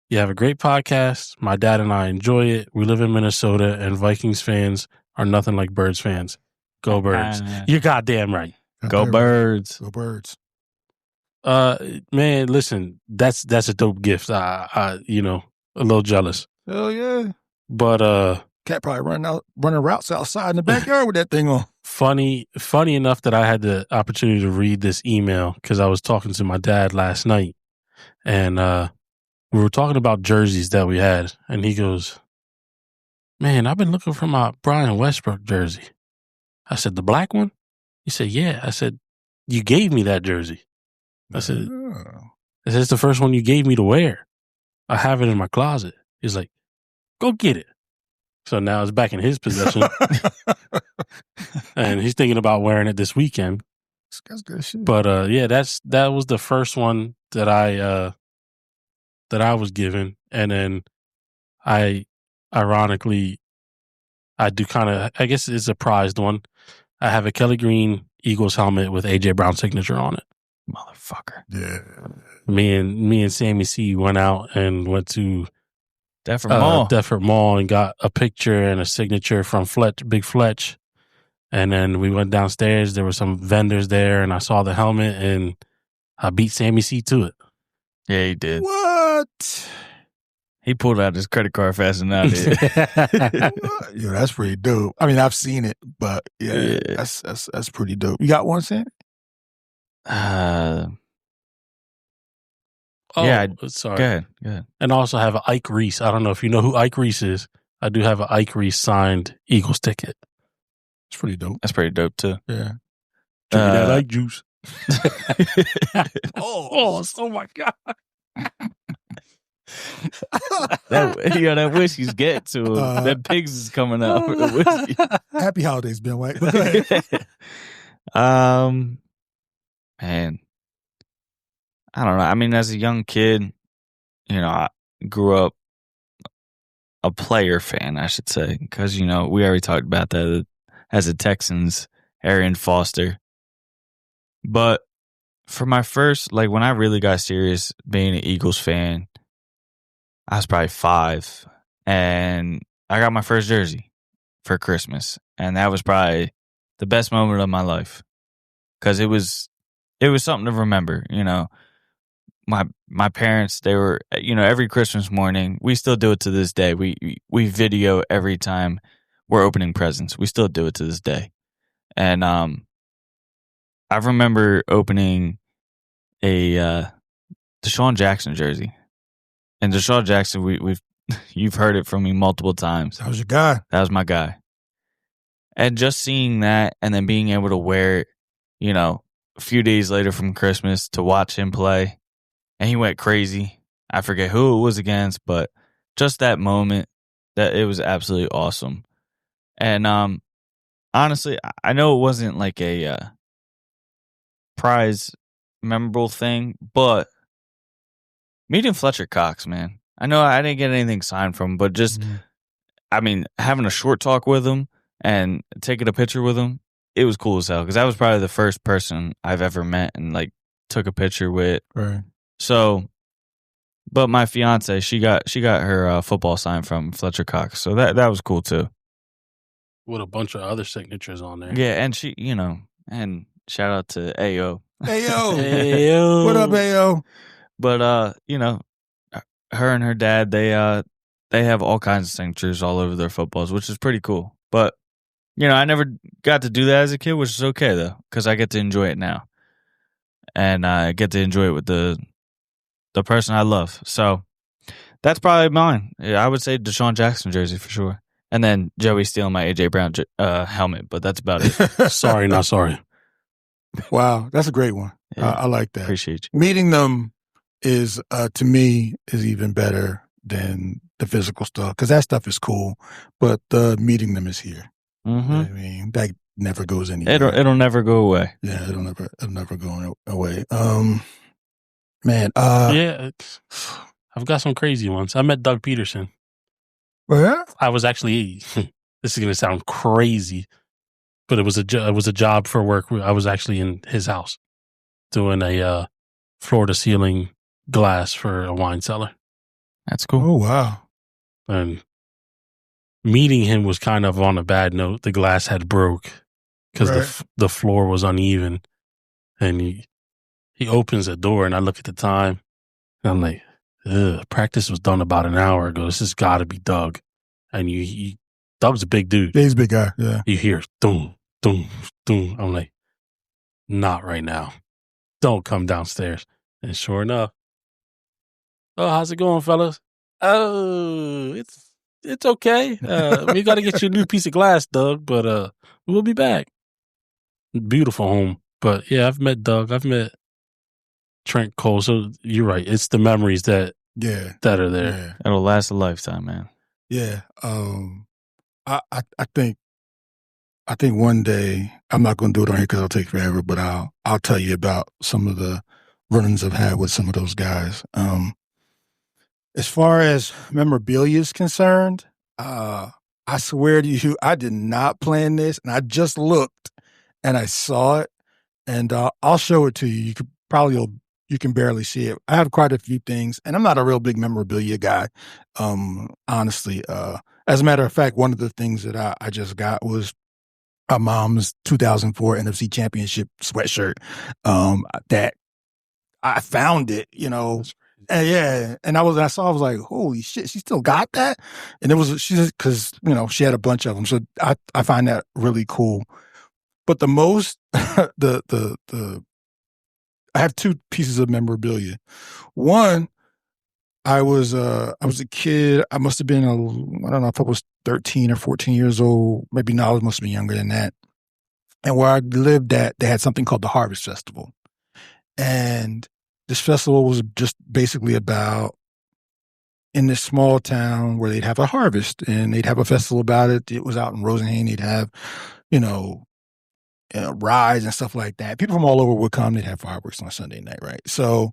You have a great podcast. My dad and I enjoy it. We live in Minnesota, and Vikings fans are nothing like Birds fans. Go Birds. You're goddamn right. Go Birds. Go Birds. Man, listen, that's a dope gift. I a little jealous. Hell yeah. But Cat probably running routes outside in the backyard with that thing on. funny enough that I had the opportunity to read this email because I was talking to my dad last night, and we were talking about jerseys that we had, and he goes, "Man, I've been looking for my Brian Westbrook jersey." I said, "The black one?" He said, "Yeah." I said, "You gave me that jersey." I said, "It's the first one you gave me to wear. I have it in my closet." He's like, "Go get it." So now it's back in his possession, and he's thinking about wearing it this weekend. That's good shit. But yeah, that was the first one that I was given, and then I ironically I do kind of, I guess it's a prized one. I have a Kelly Green Eagles helmet with AJ Brown signature on it. Motherfucker. Yeah. Me and Sammy C went out and went to Defford Mall and got a picture and a signature from Big Fletch. And then we went downstairs. There were some vendors there, and I saw the helmet, and I beat Sammy C to it. Yeah, he did. What? He pulled out his credit card fast enough. Yeah, that's pretty dope. I mean, I've seen it, but yeah. That's pretty dope. You got one, Sam? Yeah, sorry. Go ahead. And I also have an Ike Reese. I don't know if you know who Ike Reese is. I do have an Ike Reese signed Eagles ticket. It's pretty dope. That's pretty dope too. Yeah. Give me that Ike juice. Oh my God. That whiskey's get to him. That pigs is coming out with the whiskey. Happy holidays, Ben White. Man, I don't know. I mean, as a young kid, I grew up a player fan, I should say, because, we already talked about that as a Texans, Arian Foster. But for my first, when I really got serious being an Eagles fan, I was probably 5, and I got my first jersey for Christmas, and that was probably the best moment of my life because it was something to remember. My parents, they were, every Christmas morning, we still do it to this day. We video every time we're opening presents. We still do it to this day, and I remember opening a Deshaun Jackson jersey. And Deshaun Jackson, you've heard it from me multiple times. That was your guy. That was my guy. And just seeing that and then being able to wear it, a few days later from Christmas to watch him play. And he went crazy. I forget who it was against, but just that moment, that it was absolutely awesome. And honestly, I know it wasn't like a prize memorable thing, but meeting Fletcher Cox, man. I know I didn't get anything signed from him, but just, having a short talk with him and taking a picture with him, it was cool as hell because that was probably the first person I've ever met and took a picture with. Right. So, but my fiance, she got her football signed from Fletcher Cox, so that was cool too. With a bunch of other signatures on there. Yeah, and she, and shout out to Ayo. Ayo. What up, Ayo? But her and her dad, they have all kinds of signatures all over their footballs, which is pretty cool. But I never got to do that as a kid, which is okay though, because I get to enjoy it now, and I get to enjoy it with the person I love. So that's probably mine. Yeah, I would say Deshaun Jackson jersey for sure, and then Joey stealing my AJ Brown helmet. But that's about it. Sorry, not sorry. Wow, that's a great one. Yeah, I like that. Appreciate you. Meeting them is to me is even better than the physical stuff because that stuff is cool, but the meeting them is here. Mm-hmm. I mean, that never goes anywhere. It'll never go away. Yeah, it'll never go away. Man, Yeah, I've got some crazy ones. I met Doug Peterson. well, I was actually. This is going to sound crazy, but it was a job for work. I was actually in his house doing a floor to ceiling glass for a wine cellar, That's cool. oh wow. and meeting him was kind of on a bad note. The glass had broke because Right. the floor was uneven, and he opens the door, and I look at the time, and I'm like, ugh, practice was done about an hour ago. This has got to be Doug, and Doug's a big dude. Yeah, he's a big guy. Yeah. You hear doom, doom, doom. I'm like, not right now. Don't come downstairs. And sure enough, oh, how's it going, fellas? Oh, it's okay. We got to get you a new piece of glass, Doug, but we'll be back. Beautiful home. But yeah, I've met Doug. I've met Trent Cole. So you're right. It's the memories that Yeah. are there. Yeah. That'll last a lifetime, man. Yeah. I think one day, I'm not going to do it on here because it'll take forever, but I'll tell you about some of the run-ins I've had with some of those guys. As far as memorabilia is concerned, I swear to you, I did not plan this, and I just looked and I saw it, and I'll show it to you. You can barely see it. I have quite a few things, and I'm not a real big memorabilia guy, honestly. As a matter of fact, one of the things that I just got was my mom's 2004 NFC Championship sweatshirt. That I found it, and yeah, and I was like, holy shit, she still got that, and it was because she had a bunch of them, so I find that really cool. But the most the I have two pieces of memorabilia. One, I was a kid. I must have been I don't know if I was 13 or 14 years old. Maybe not. I must have been younger than that. And where I lived at, they had something called the Harvest Festival. And this festival was just basically about in this small town where they'd have a harvest and they'd have a festival about it. It was out in Rosenhain. They'd have, rides and stuff like that. People from all over would come. They'd have fireworks on a Sunday night, right? So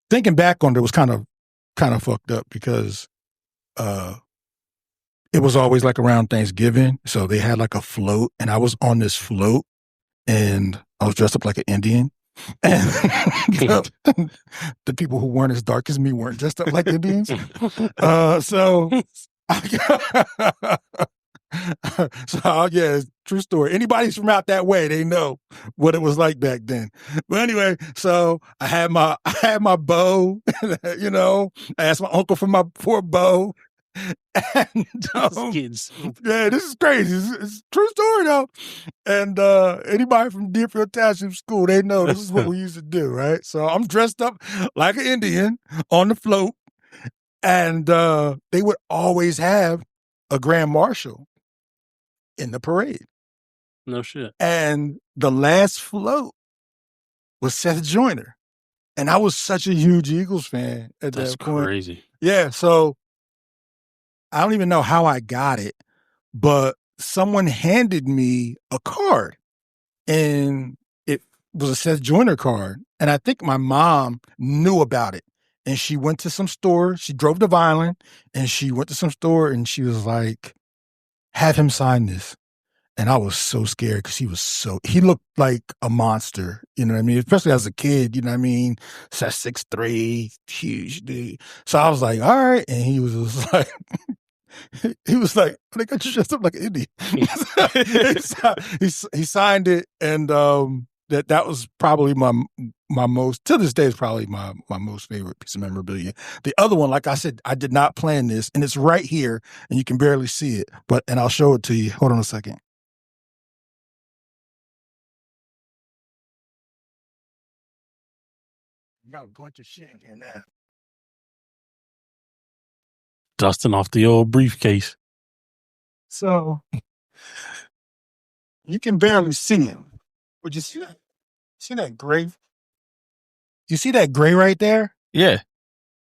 thinking back on it was kind of fucked up because it was always like around Thanksgiving. So they had like a float and I was on this float and I was dressed up like an Indian. And the people who weren't as dark as me weren't dressed up like Indians. Yeah, true story. Anybody's from out that way, they know what it was like back then. But anyway, so I had my bow, I asked my uncle for a bow. And yeah, this is crazy. It's a true story though. And anybody from Deerfield Township School, they know this is what we used to do, right? So I'm dressed up like an Indian on the float, and they would always have a grand marshal in the parade. No shit. And the last float was Seth Joyner, and I was such a huge Eagles fan at that point. That's crazy. Yeah, so I don't even know how I got it, but someone handed me a card, and it was a Seth Joyner card. And I think my mom knew about it. And she went to some store. She drove to Violin, and she went to some store, and she was like, have him sign this. And I was so scared because he looked like a monster, you know what I mean? Especially as a kid, you know what I mean? 6'3", huge dude. So I was like, all right. And he was just like, I got you dressed up like an Indian. he signed it, and that was probably my most, to this day, is probably my most favorite piece of memorabilia. The other one, like I said, I did not plan this, and it's right here, and you can barely see it, and I'll show it to you. Hold on a second. You got a bunch of shit in there. Dusting off the old briefcase. So you can barely see him. But you see that? See that gray? You see that gray right there? Yeah.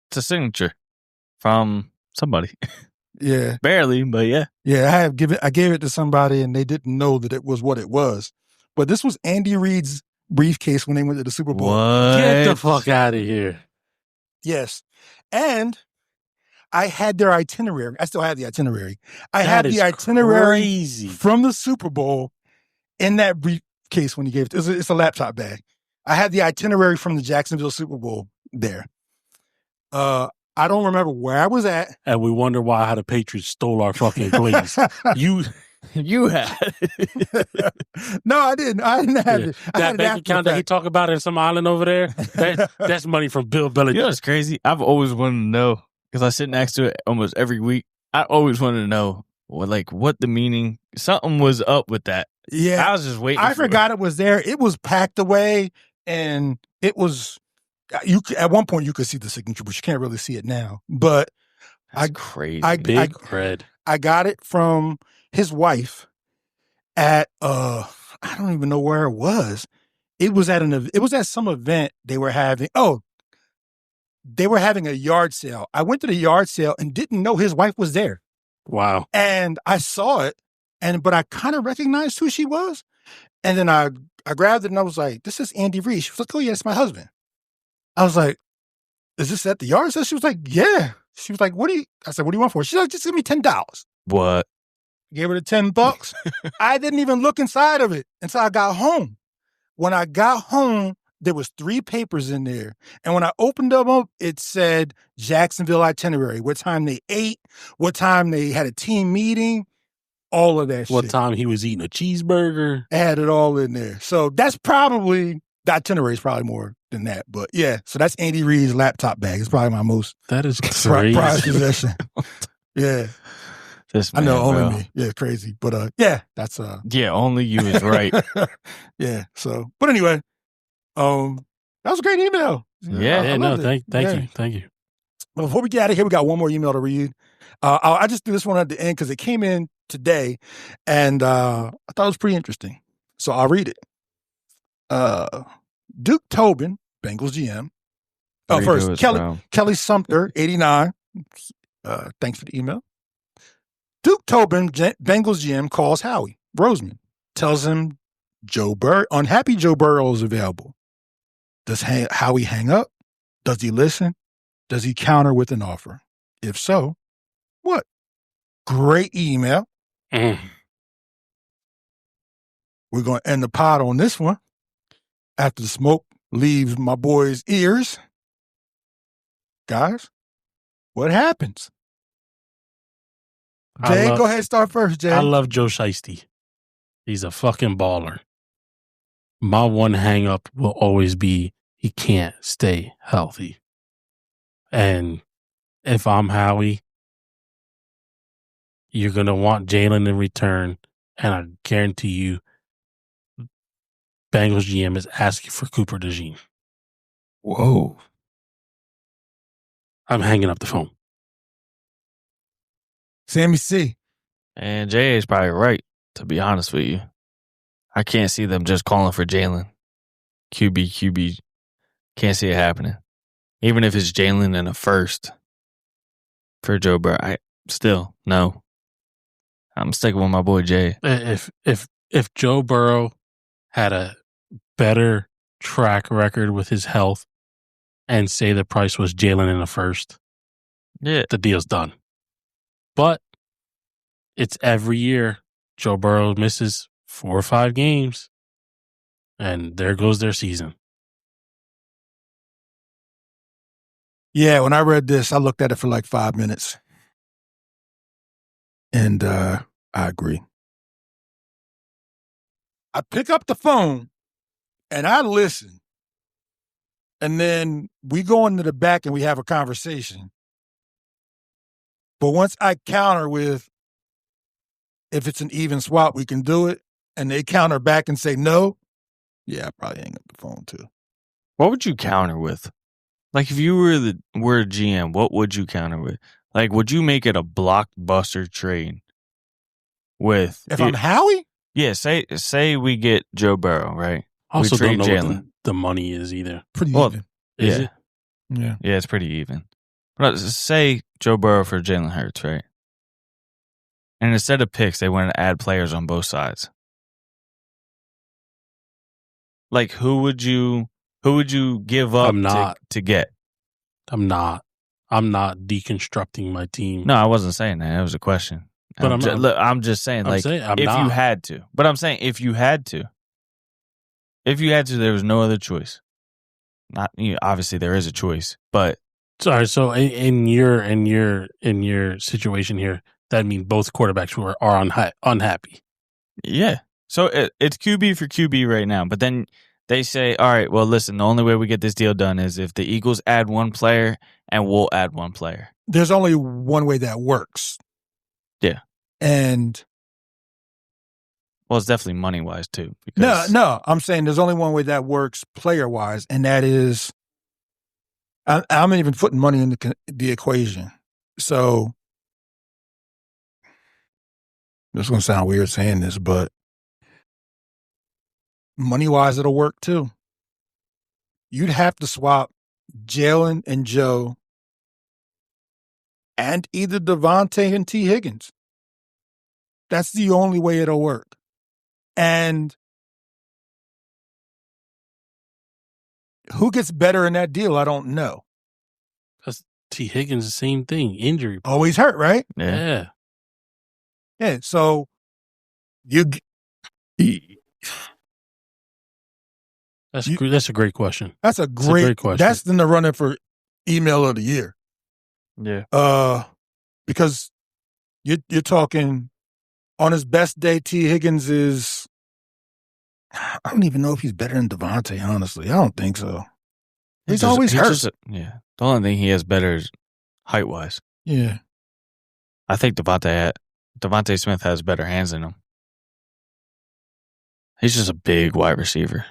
It's a signature from somebody. Yeah. Barely, but yeah. Yeah, I gave it to somebody and they didn't know that it was what it was. But this was Andy Reid's briefcase when they went to the Super Bowl. What? Get the fuck out of here. Yes. And I had their itinerary. I still have the itinerary. I That had is the itinerary crazy. from the Super Bowl in that briefcase when he gave it. It's a laptop bag. I had the itinerary from the Jacksonville Super Bowl there. I don't remember where I was at. And we wonder how the Patriots stole our fucking plays. You had No, I didn't. I didn't have it. I That had it bank after account the that he fact. talk about in some island over there, that's money from Bill Belichick. You know what's crazy? I've always wanted to know because I sit next to it almost every week. I always wanted to know what the meaning. Something was up with that. Yeah. I was just waiting. I forgot it was there. It was packed away, and it was. At one point you could see the signature, but you can't really see it now. But That's crazy. Big Red. I got it from his wife at I don't even know where it was. It was at some event they were having. Oh, they were having a yard sale. I went to the yard sale and didn't know his wife was there. Wow. And I saw it, but I kind of recognized who she was. And then I grabbed it and I was like, "This is Andy Reid." She was like, "Oh yeah, it's my husband." I was like, "Is this at the yard sale?" She was like, "Yeah." She was like, I said, "What do you want for it?" She's like, "Just give me $10. What? Gave her the $10. I didn't even look inside of it until I got home. When I got home, there was 3 papers in there. And when I opened them up, it said Jacksonville itinerary, what time they ate, what time they had a team meeting, all of that shit. What time he was eating a cheeseburger. I had it all in there. So that's probably, the itinerary is probably more than that. But yeah, so that's Andy Reid's laptop bag. It's probably my most That is prized crazy. possession. Yeah. This I know, man, bro. only me. Yeah, crazy. But yeah, that's Yeah, only you is right. yeah. So, but anyway, that was a great email. Yeah. I loved it. Thank you. But before we get out of here, we got one more email to read. I just threw this one at the end because it came in today, and I thought it was pretty interesting. So I'll read it. Duke Tobin, Bengals GM. Oh, Read first, who it's Kelly from. Kelly Sumter, 89. Thanks for the email. Duke Tobin, Bengals GM, calls Howie Roseman, tells him unhappy Joe Burrow is available. Does Howie hang up? Does he listen? Does he counter with an offer? If so, what? Great email. Mm. We're going to end the pod on this one. After the smoke leaves my boy's ears. Guys, what happens? Jay, go ahead, start first, Jay. I love Joe Shiesty. He's a fucking baller. My one hang up will always be he can't stay healthy. And if I'm Howie, you're going to want Jalen in return. And I guarantee you, Bengals GM is asking for Cooper DeJean. Whoa. I'm hanging up the phone. Sammy C. And Jay is probably right, to be honest with you. I can't see them just calling for Jalen. QB. Can't see it happening. Even if it's Jalen in a first for Joe Burrow, no. I'm sticking with my boy Jay. If Joe Burrow had a better track record with his health and say the price was Jalen in the first, Yeah. the deal's done. But it's every year Joe Burrow misses 4 or 5 games, and there goes their season. Yeah, when I read this, I looked at it for like 5 minutes. And I agree. I pick up the phone and I listen. And then we go into the back and we have a conversation. But once I counter with, if it's an even swap, we can do it. And they counter back and say no. Yeah, I probably hang up the phone too. What would you counter with? Like, if you were a GM, what would you counter with? Like, would you make it a blockbuster trade with... If I'm Howie? Yeah, say we get Joe Burrow, right? I also We trade don't know what Jalen. the money is either. Pretty Well, even. Is yeah. it? Yeah. Yeah, it's pretty even. But say Joe Burrow for Jalen Hurts, right? And instead of picks, they want to add players on both sides. Like, who would you give up I'm not. to get? I'm not deconstructing my team. No, I wasn't saying that. It was a question. But I'm just saying, I'm like, saying I'm if not. you had to. But I'm saying, if you had to, there was no other choice. Not obviously there is a choice, but Sorry. So in your situation here, that means both quarterbacks are unhappy. yeah. So it's QB for QB right now. But then they say, all right, well, listen, the only way we get this deal done is if the Eagles add one player and we'll add one player. There's only one way that works. Yeah. And well, it's definitely money wise too. Because no, I'm saying there's only one way that works player wise, and that is I'm even putting money in the equation. So this is going to sound weird saying this, but money wise, it'll work too. You'd have to swap Jalen and Joe and either Devontae and T. Higgins. That's the only way it'll work. And who gets better in that deal? I don't know. Because T. Higgins, the same thing, injury. Always hurt, right? Yeah. Yeah. So That's a great question. That's a great question. That's in the running for email of the year. Yeah. Because you're talking on his best day, T. Higgins is. I don't even know if he's better than Devontae. Honestly, I don't think so. He's always hurt. The only thing he has better is height wise. Yeah. I think Devontae Smith has better hands than him. He's just a big wide receiver.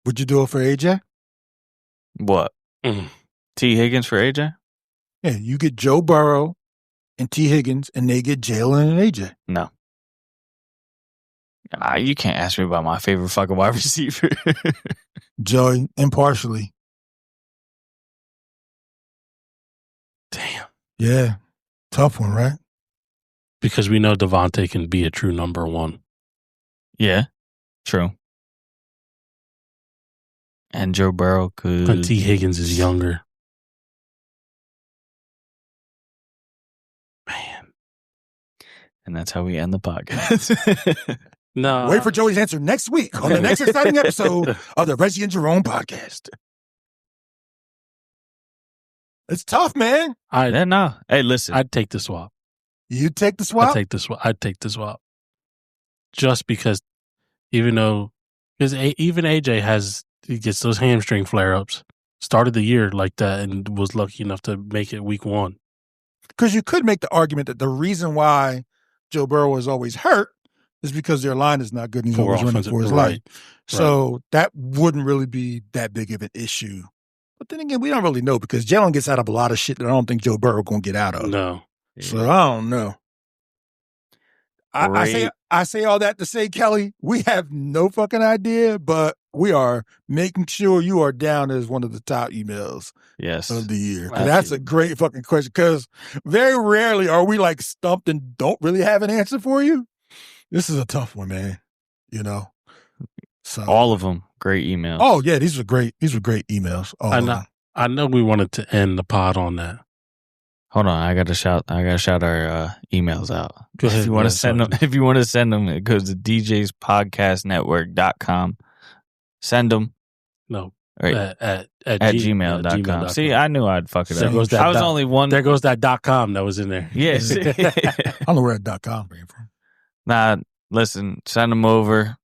Would you do it for AJ? What? T. Higgins for AJ? Yeah, you get Joe Burrow and T. Higgins, and they get Jalen and AJ. No. You can't ask me about my favorite fucking wide receiver. Joey, impartially. Damn. Yeah. Tough one, right? Because we know Devontae can be a true number one. Yeah. True. And Joe Burrow could. And T. Higgins is younger. Man. And that's how we end the podcast. No. Wait for Joey's answer next week on the next exciting episode of the Reggie and Jerome podcast. It's tough, man. No. Hey, listen. I'd take the swap. You take the swap? I'd take the swap. Just because even AJ he gets those hamstring flare-ups. Started the year like that and was lucky enough to make it week 1. Because you could make the argument that the reason why Joe Burrow is always hurt is because their line is not good and he's always running for his life. So that wouldn't really be that big of an issue. But then again, we don't really know because Jalen gets out of a lot of shit that I don't think Joe Burrow going to get out of. No. So I don't know. I say all that to say, Kelly, we have no fucking idea, but we are making sure you are down as one of the top emails of the year. That's a great fucking question because very rarely are we like stumped and don't really have an answer for you. This is a tough one, man. You know? So all of them, great emails. Oh, yeah, these were great emails. I know we wanted to end the pod on that. Hold on, I gotta shout our emails out. Go ahead. If you want to send them, it goes to djspodcastnetwork.com. Send them. No. Right. At gmail.com. See, I knew I'd fuck it up. I was only one. There goes that .com that was in there. Yes. I don't know where that .com came from. Nah, listen, send them over.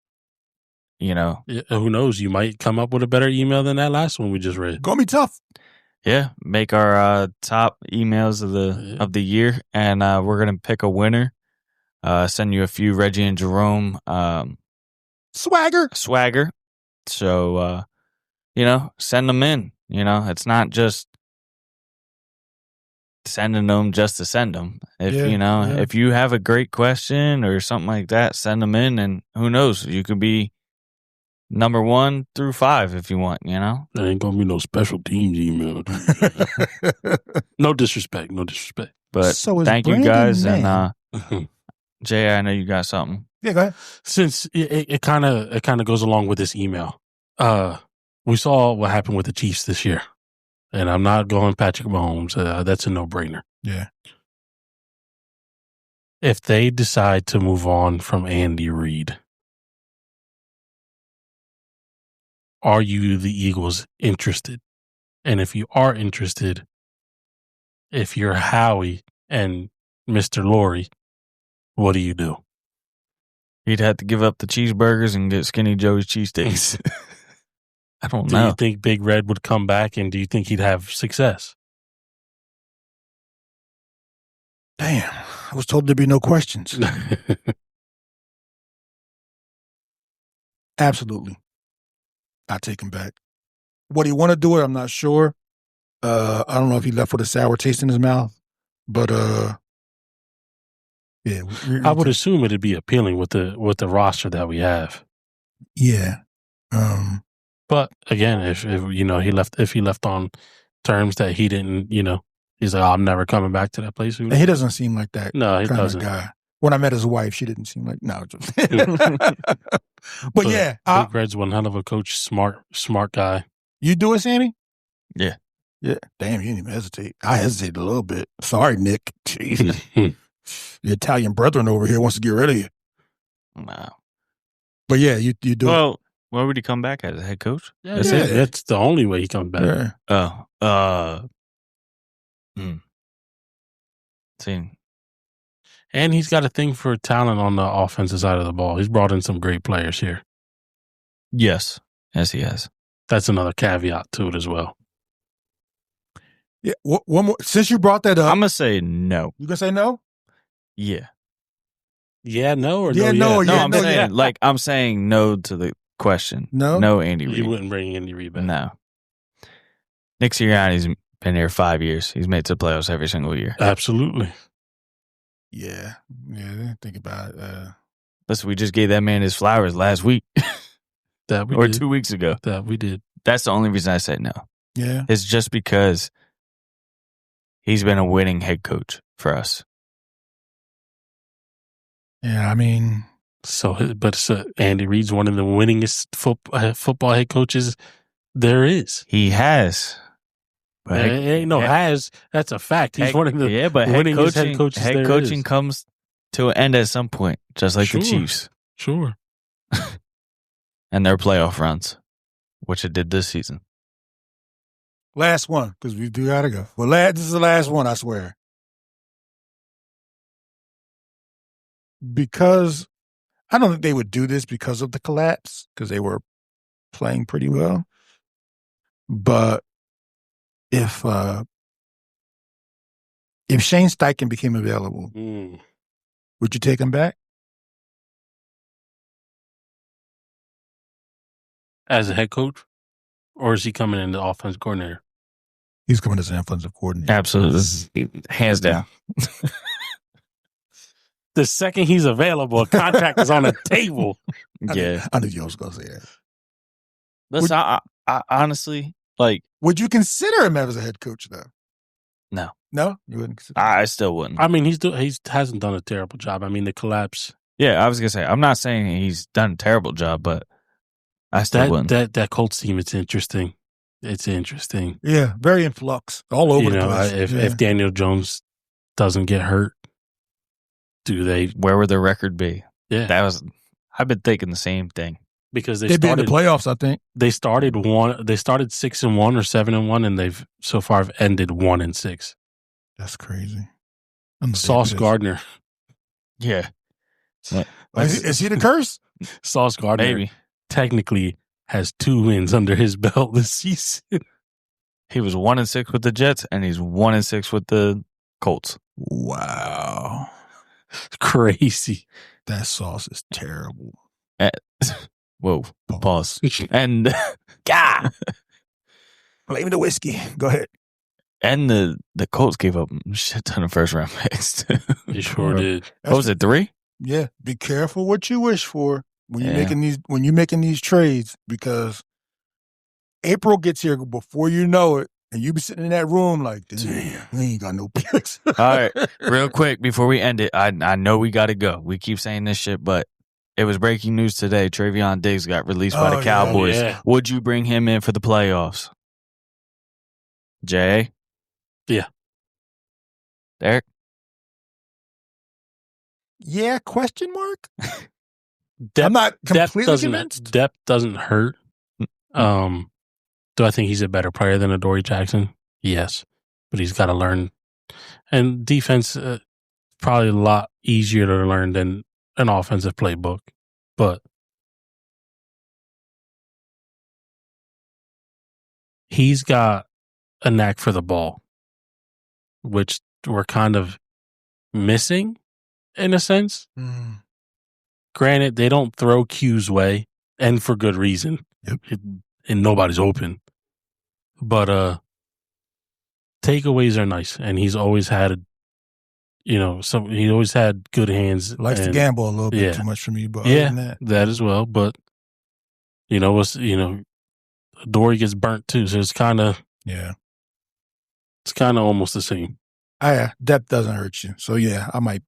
You know. Yeah, who knows? You might come up with a better email than that last one we just read. Gonna be tough. Yeah, make our top emails of the year, and we're gonna pick a winner. Send you a few Reggie and Jerome swagger. So send them in. It's not just sending them just to send them. If you have a great question or something like that, send them in, and who knows, you could be number 1 through 5 if you want, There ain't gonna be no special teams email. No disrespect. But thank you guys, and Jay, I know you got something. Yeah, go ahead. Since it kind of goes along with this email. We saw what happened with the Chiefs this year, and I'm not going Patrick Mahomes. That's a no-brainer. Yeah. If they decide to move on from Andy Reid, are you, the Eagles, interested? And if you are interested, if you're Howie and Mr. Laurie, what do you do? He'd have to give up the cheeseburgers and get Skinny Joey's cheesesteaks. I don't know. Do you think Big Red would come back, and do you think he'd have success? Damn. I was told there'd be no questions. Absolutely. I take him back. Would he want to do it? I'm not sure. I don't know if he left with a sour taste in his mouth, but yeah. I would assume it'd be appealing with the roster that we have. Yeah. But again, if he left on terms that he didn't, he's like, oh, I'm never coming back to that place. And he doesn't seem like that. No, he kind doesn't. Of guy. When I met his wife, she didn't seem like Just but yeah, Big Red's one hell of a coach, smart guy. You do it, Sammy? Yeah. Yeah. Damn, you didn't even hesitate. I hesitated a little bit. Sorry, Nick. Jesus. The Italian brethren over here wants to get rid of you. No. But yeah, you do it. Well, where would he come back as a head coach? Yeah, that's the only way he comes back. Yeah. See. And he's got a thing for talent on the offensive side of the ball. He's brought in some great players here. Yes, he has. That's another caveat to it as well. Yeah. One more. Since you brought that up, I'm gonna say no. You gonna say no? Yeah. Yeah, no, or yeah, no? Yeah. No, I'm saying I'm saying no to the question. No, Andy Reid. You wouldn't bring Andy Reid back. No. Nick Sirianni's been here 5 years. He's made it to the playoffs every single year. Absolutely. Yeah. Think about it. Listen, we just gave that man his flowers last week. That we or did. 2 weeks ago. That we did. That's the only reason I said no. Yeah. It's just because he's been a winning head coach for us. Yeah, I mean. So Andy Reid's one of the winningest football head coaches there is. He has. But it ain't no has. That's a fact. He's one of the but winningest head coaches there is. Head coaching comes to an end at some point, just like the Chiefs. Sure. And their playoff runs, which it did this season. Last one, because we do gotta go. Well, this is the last one, I swear. Because I don't think they would do this because of the collapse, because they were playing pretty well. But if Shane Steichen became available, would you take him back? As a head coach? Or is he coming in the offensive coordinator? He's coming as an offensive coordinator. Absolutely. Hands down. The second he's available, a contract is on the table. Yeah. I knew you was going to say that. Listen, I honestly, would you consider him as a head coach, though? No. No? You wouldn't consider him? I still wouldn't. I mean, he hasn't done a terrible job. I mean, the collapse. Yeah, I was going to say, I'm not saying he's done a terrible job, but I still wouldn't. That Colts team, it's interesting. It's interesting. Yeah, very in flux. All over the place. If Daniel Jones doesn't get hurt, where would their record be? Yeah. I've been thinking the same thing. Because they'd be in the playoffs, I think. They started 6-1 or 7-1, and they've so far have ended 1-6. That's crazy. Sauce Gardner. Yeah. Is he the curse? Sauce Gardner Maybe. Technically has 2 wins under his belt this season. He was 1-6 with the Jets, and he's 1-6 with the Colts. Wow. Crazy. That sauce is terrible. Whoa. Pause. And God, blame the whiskey. Go ahead. And the Colts gave up a shit ton of first round picks. They sure did. What was it, 3? Yeah. Be careful what you wish for when you're making these trades, because April gets here before you know it, and you be sitting in that room like, damn, we ain't got no picks. All right, real quick before we end it, I know we got to go. We keep saying this shit, but It was breaking news today. Travion Diggs got released by the Cowboys. yeah. Would you bring him in for the playoffs? Jay? Yeah. Derek? Yeah, question mark? Depth, I'm not completely doesn't, convinced. Depth doesn't hurt. Do I think he's a better player than Adoree Jackson? Yes. But he's got to learn. And defense, probably a lot easier to learn than an offensive playbook. But he's got a knack for the ball, which we're kind of missing in a sense. Granted, they don't throw Q's way, and for good reason. Yep. And nobody's open. But takeaways are nice, and he's always had, he always had good hands. Likes to gamble a little bit too much for me, but other than that as well. But Adoree gets burnt too, so it's kind of almost the same. Depth doesn't hurt you, so I might.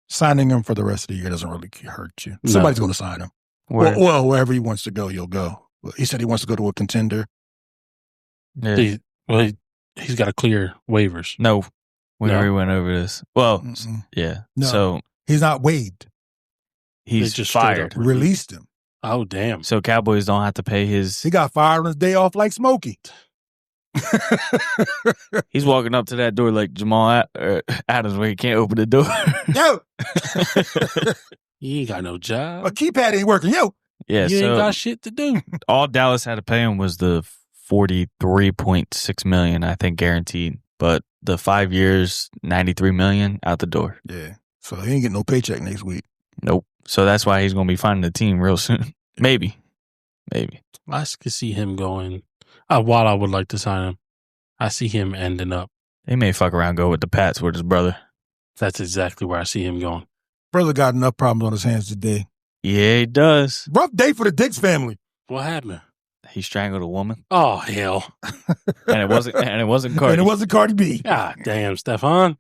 Signing him for the rest of the year doesn't really hurt you. No. Somebody's going to sign him. Well, wherever he wants to go, he'll go. He said he wants to go to a contender. Yeah. He's got to clear waivers. No. We already went over this. Well, yeah. No. So he's not waived. He's just fired. Released him. Oh, damn. So Cowboys don't have to pay his... He got fired on his day off like Smokey. He's walking up to that door like Jamal Adams where he can't open the door. Yo! He ain't got no job. A keypad ain't working. Yo! Yeah, you ain't got shit to do. All Dallas had to pay him was the $43.6 million, I think, guaranteed. But the 5 years, $93 million out the door. Yeah. So he ain't getting no paycheck next week. Nope. So that's why he's going to be finding the team real soon. Maybe. I could see him going... while I would like to sign him, I see him ending up. They may fuck around, go with the Pats with his brother. That's exactly where I see him going. Brother got enough problems on his hands today. Yeah, he does. Rough day for the Diggs family. What happened? He strangled a woman. Oh, hell. And it wasn't Cardi. And it wasn't Cardi B. God damn, Stefan.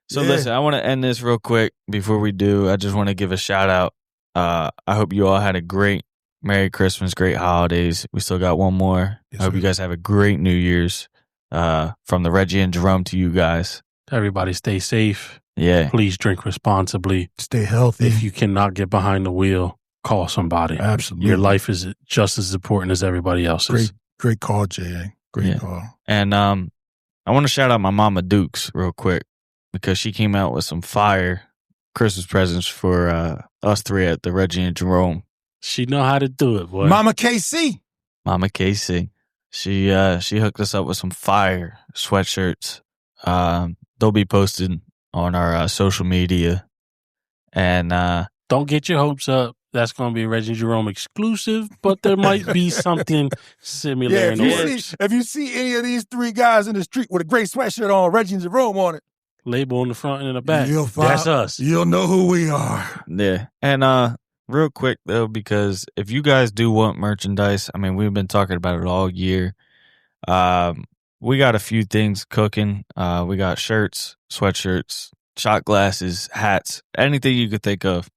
So listen, I want to end this real quick. Before we do, I just want to give a shout out. I hope you all had a great Merry Christmas, great holidays. We still got one more. Yes, I hope sir. you guys have a great New Year's. From the Reggie and Jerome to you guys. Everybody stay safe. Yeah. Please drink responsibly. Stay healthy. If you cannot get behind the wheel, call somebody. Absolutely. Your life is just as important as everybody else's. Great call, J.A. Great call. And I want to shout out my mama Dukes real quick because she came out with some fire Christmas presents for us three at the Reggie and Jerome. She know how to do it, boy. Mama KC. Mama Casey. She hooked us up with some fire sweatshirts. They'll be posted on our social media. And don't get your hopes up. That's going to be a Reggie and Jerome exclusive, but there might be something similar in the works. If you see any of these three guys in the street with a gray sweatshirt on, Reggie and Jerome on it, label on the front and in the back, that's us. You'll know who we are. Yeah. And real quick, though, because if you guys do want merchandise, I mean, we've been talking about it all year. We got a few things cooking. We got shirts, sweatshirts, shot glasses, hats, anything you could think of.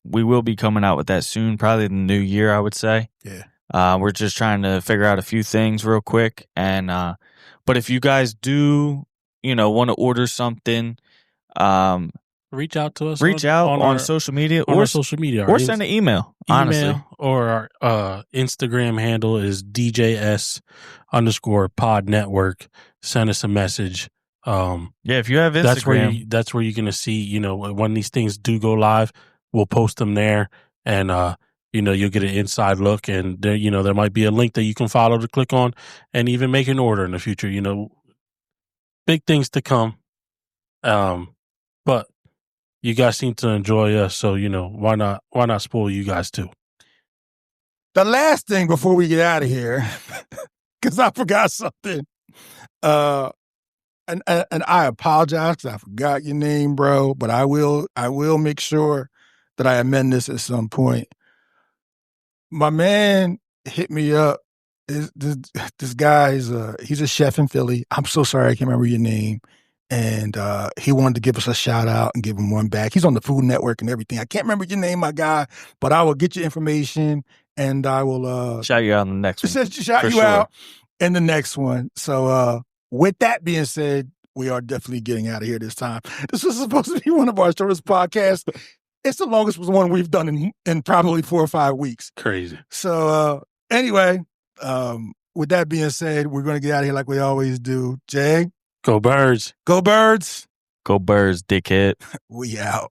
We will be coming out with that soon, probably in the new year, I would say. Yeah. We're just trying to figure out a few things real quick. And but if you guys do, want to order something, reach out to us. On social media or social media, or send an email. Honestly, or our Instagram handle is DJS_pod network. Send us a message. If you have Instagram, that's where you're gonna see. When these things do go live, we'll post them there, and you'll get an inside look. And there might be a link that you can follow to click on, and even make an order in the future. Big things to come. But you guys seem to enjoy us, so why not spoil you guys too? The last thing before we get out of here, because I forgot something, and I apologize because I forgot your name, bro. But I will make sure that I amend this at some point. My man hit me up. This guy he's a chef in Philly. I'm so sorry I can't remember your name. And he wanted to give us a shout out and give him one back. He's on the Food Network and everything. I can't remember your name, my guy, but I will get your information and I will shout you out on the next one. Shout you out in the next one. So with that being said, we are definitely getting out of here this time. This was supposed to be one of our shortest podcasts. It's the longest one we've done in probably 4 or 5 weeks. Crazy. So anyway, with that being said, we're going to get out of here like we always do. Jay? Go Birds. Go Birds. Go Birds, dickhead. We out.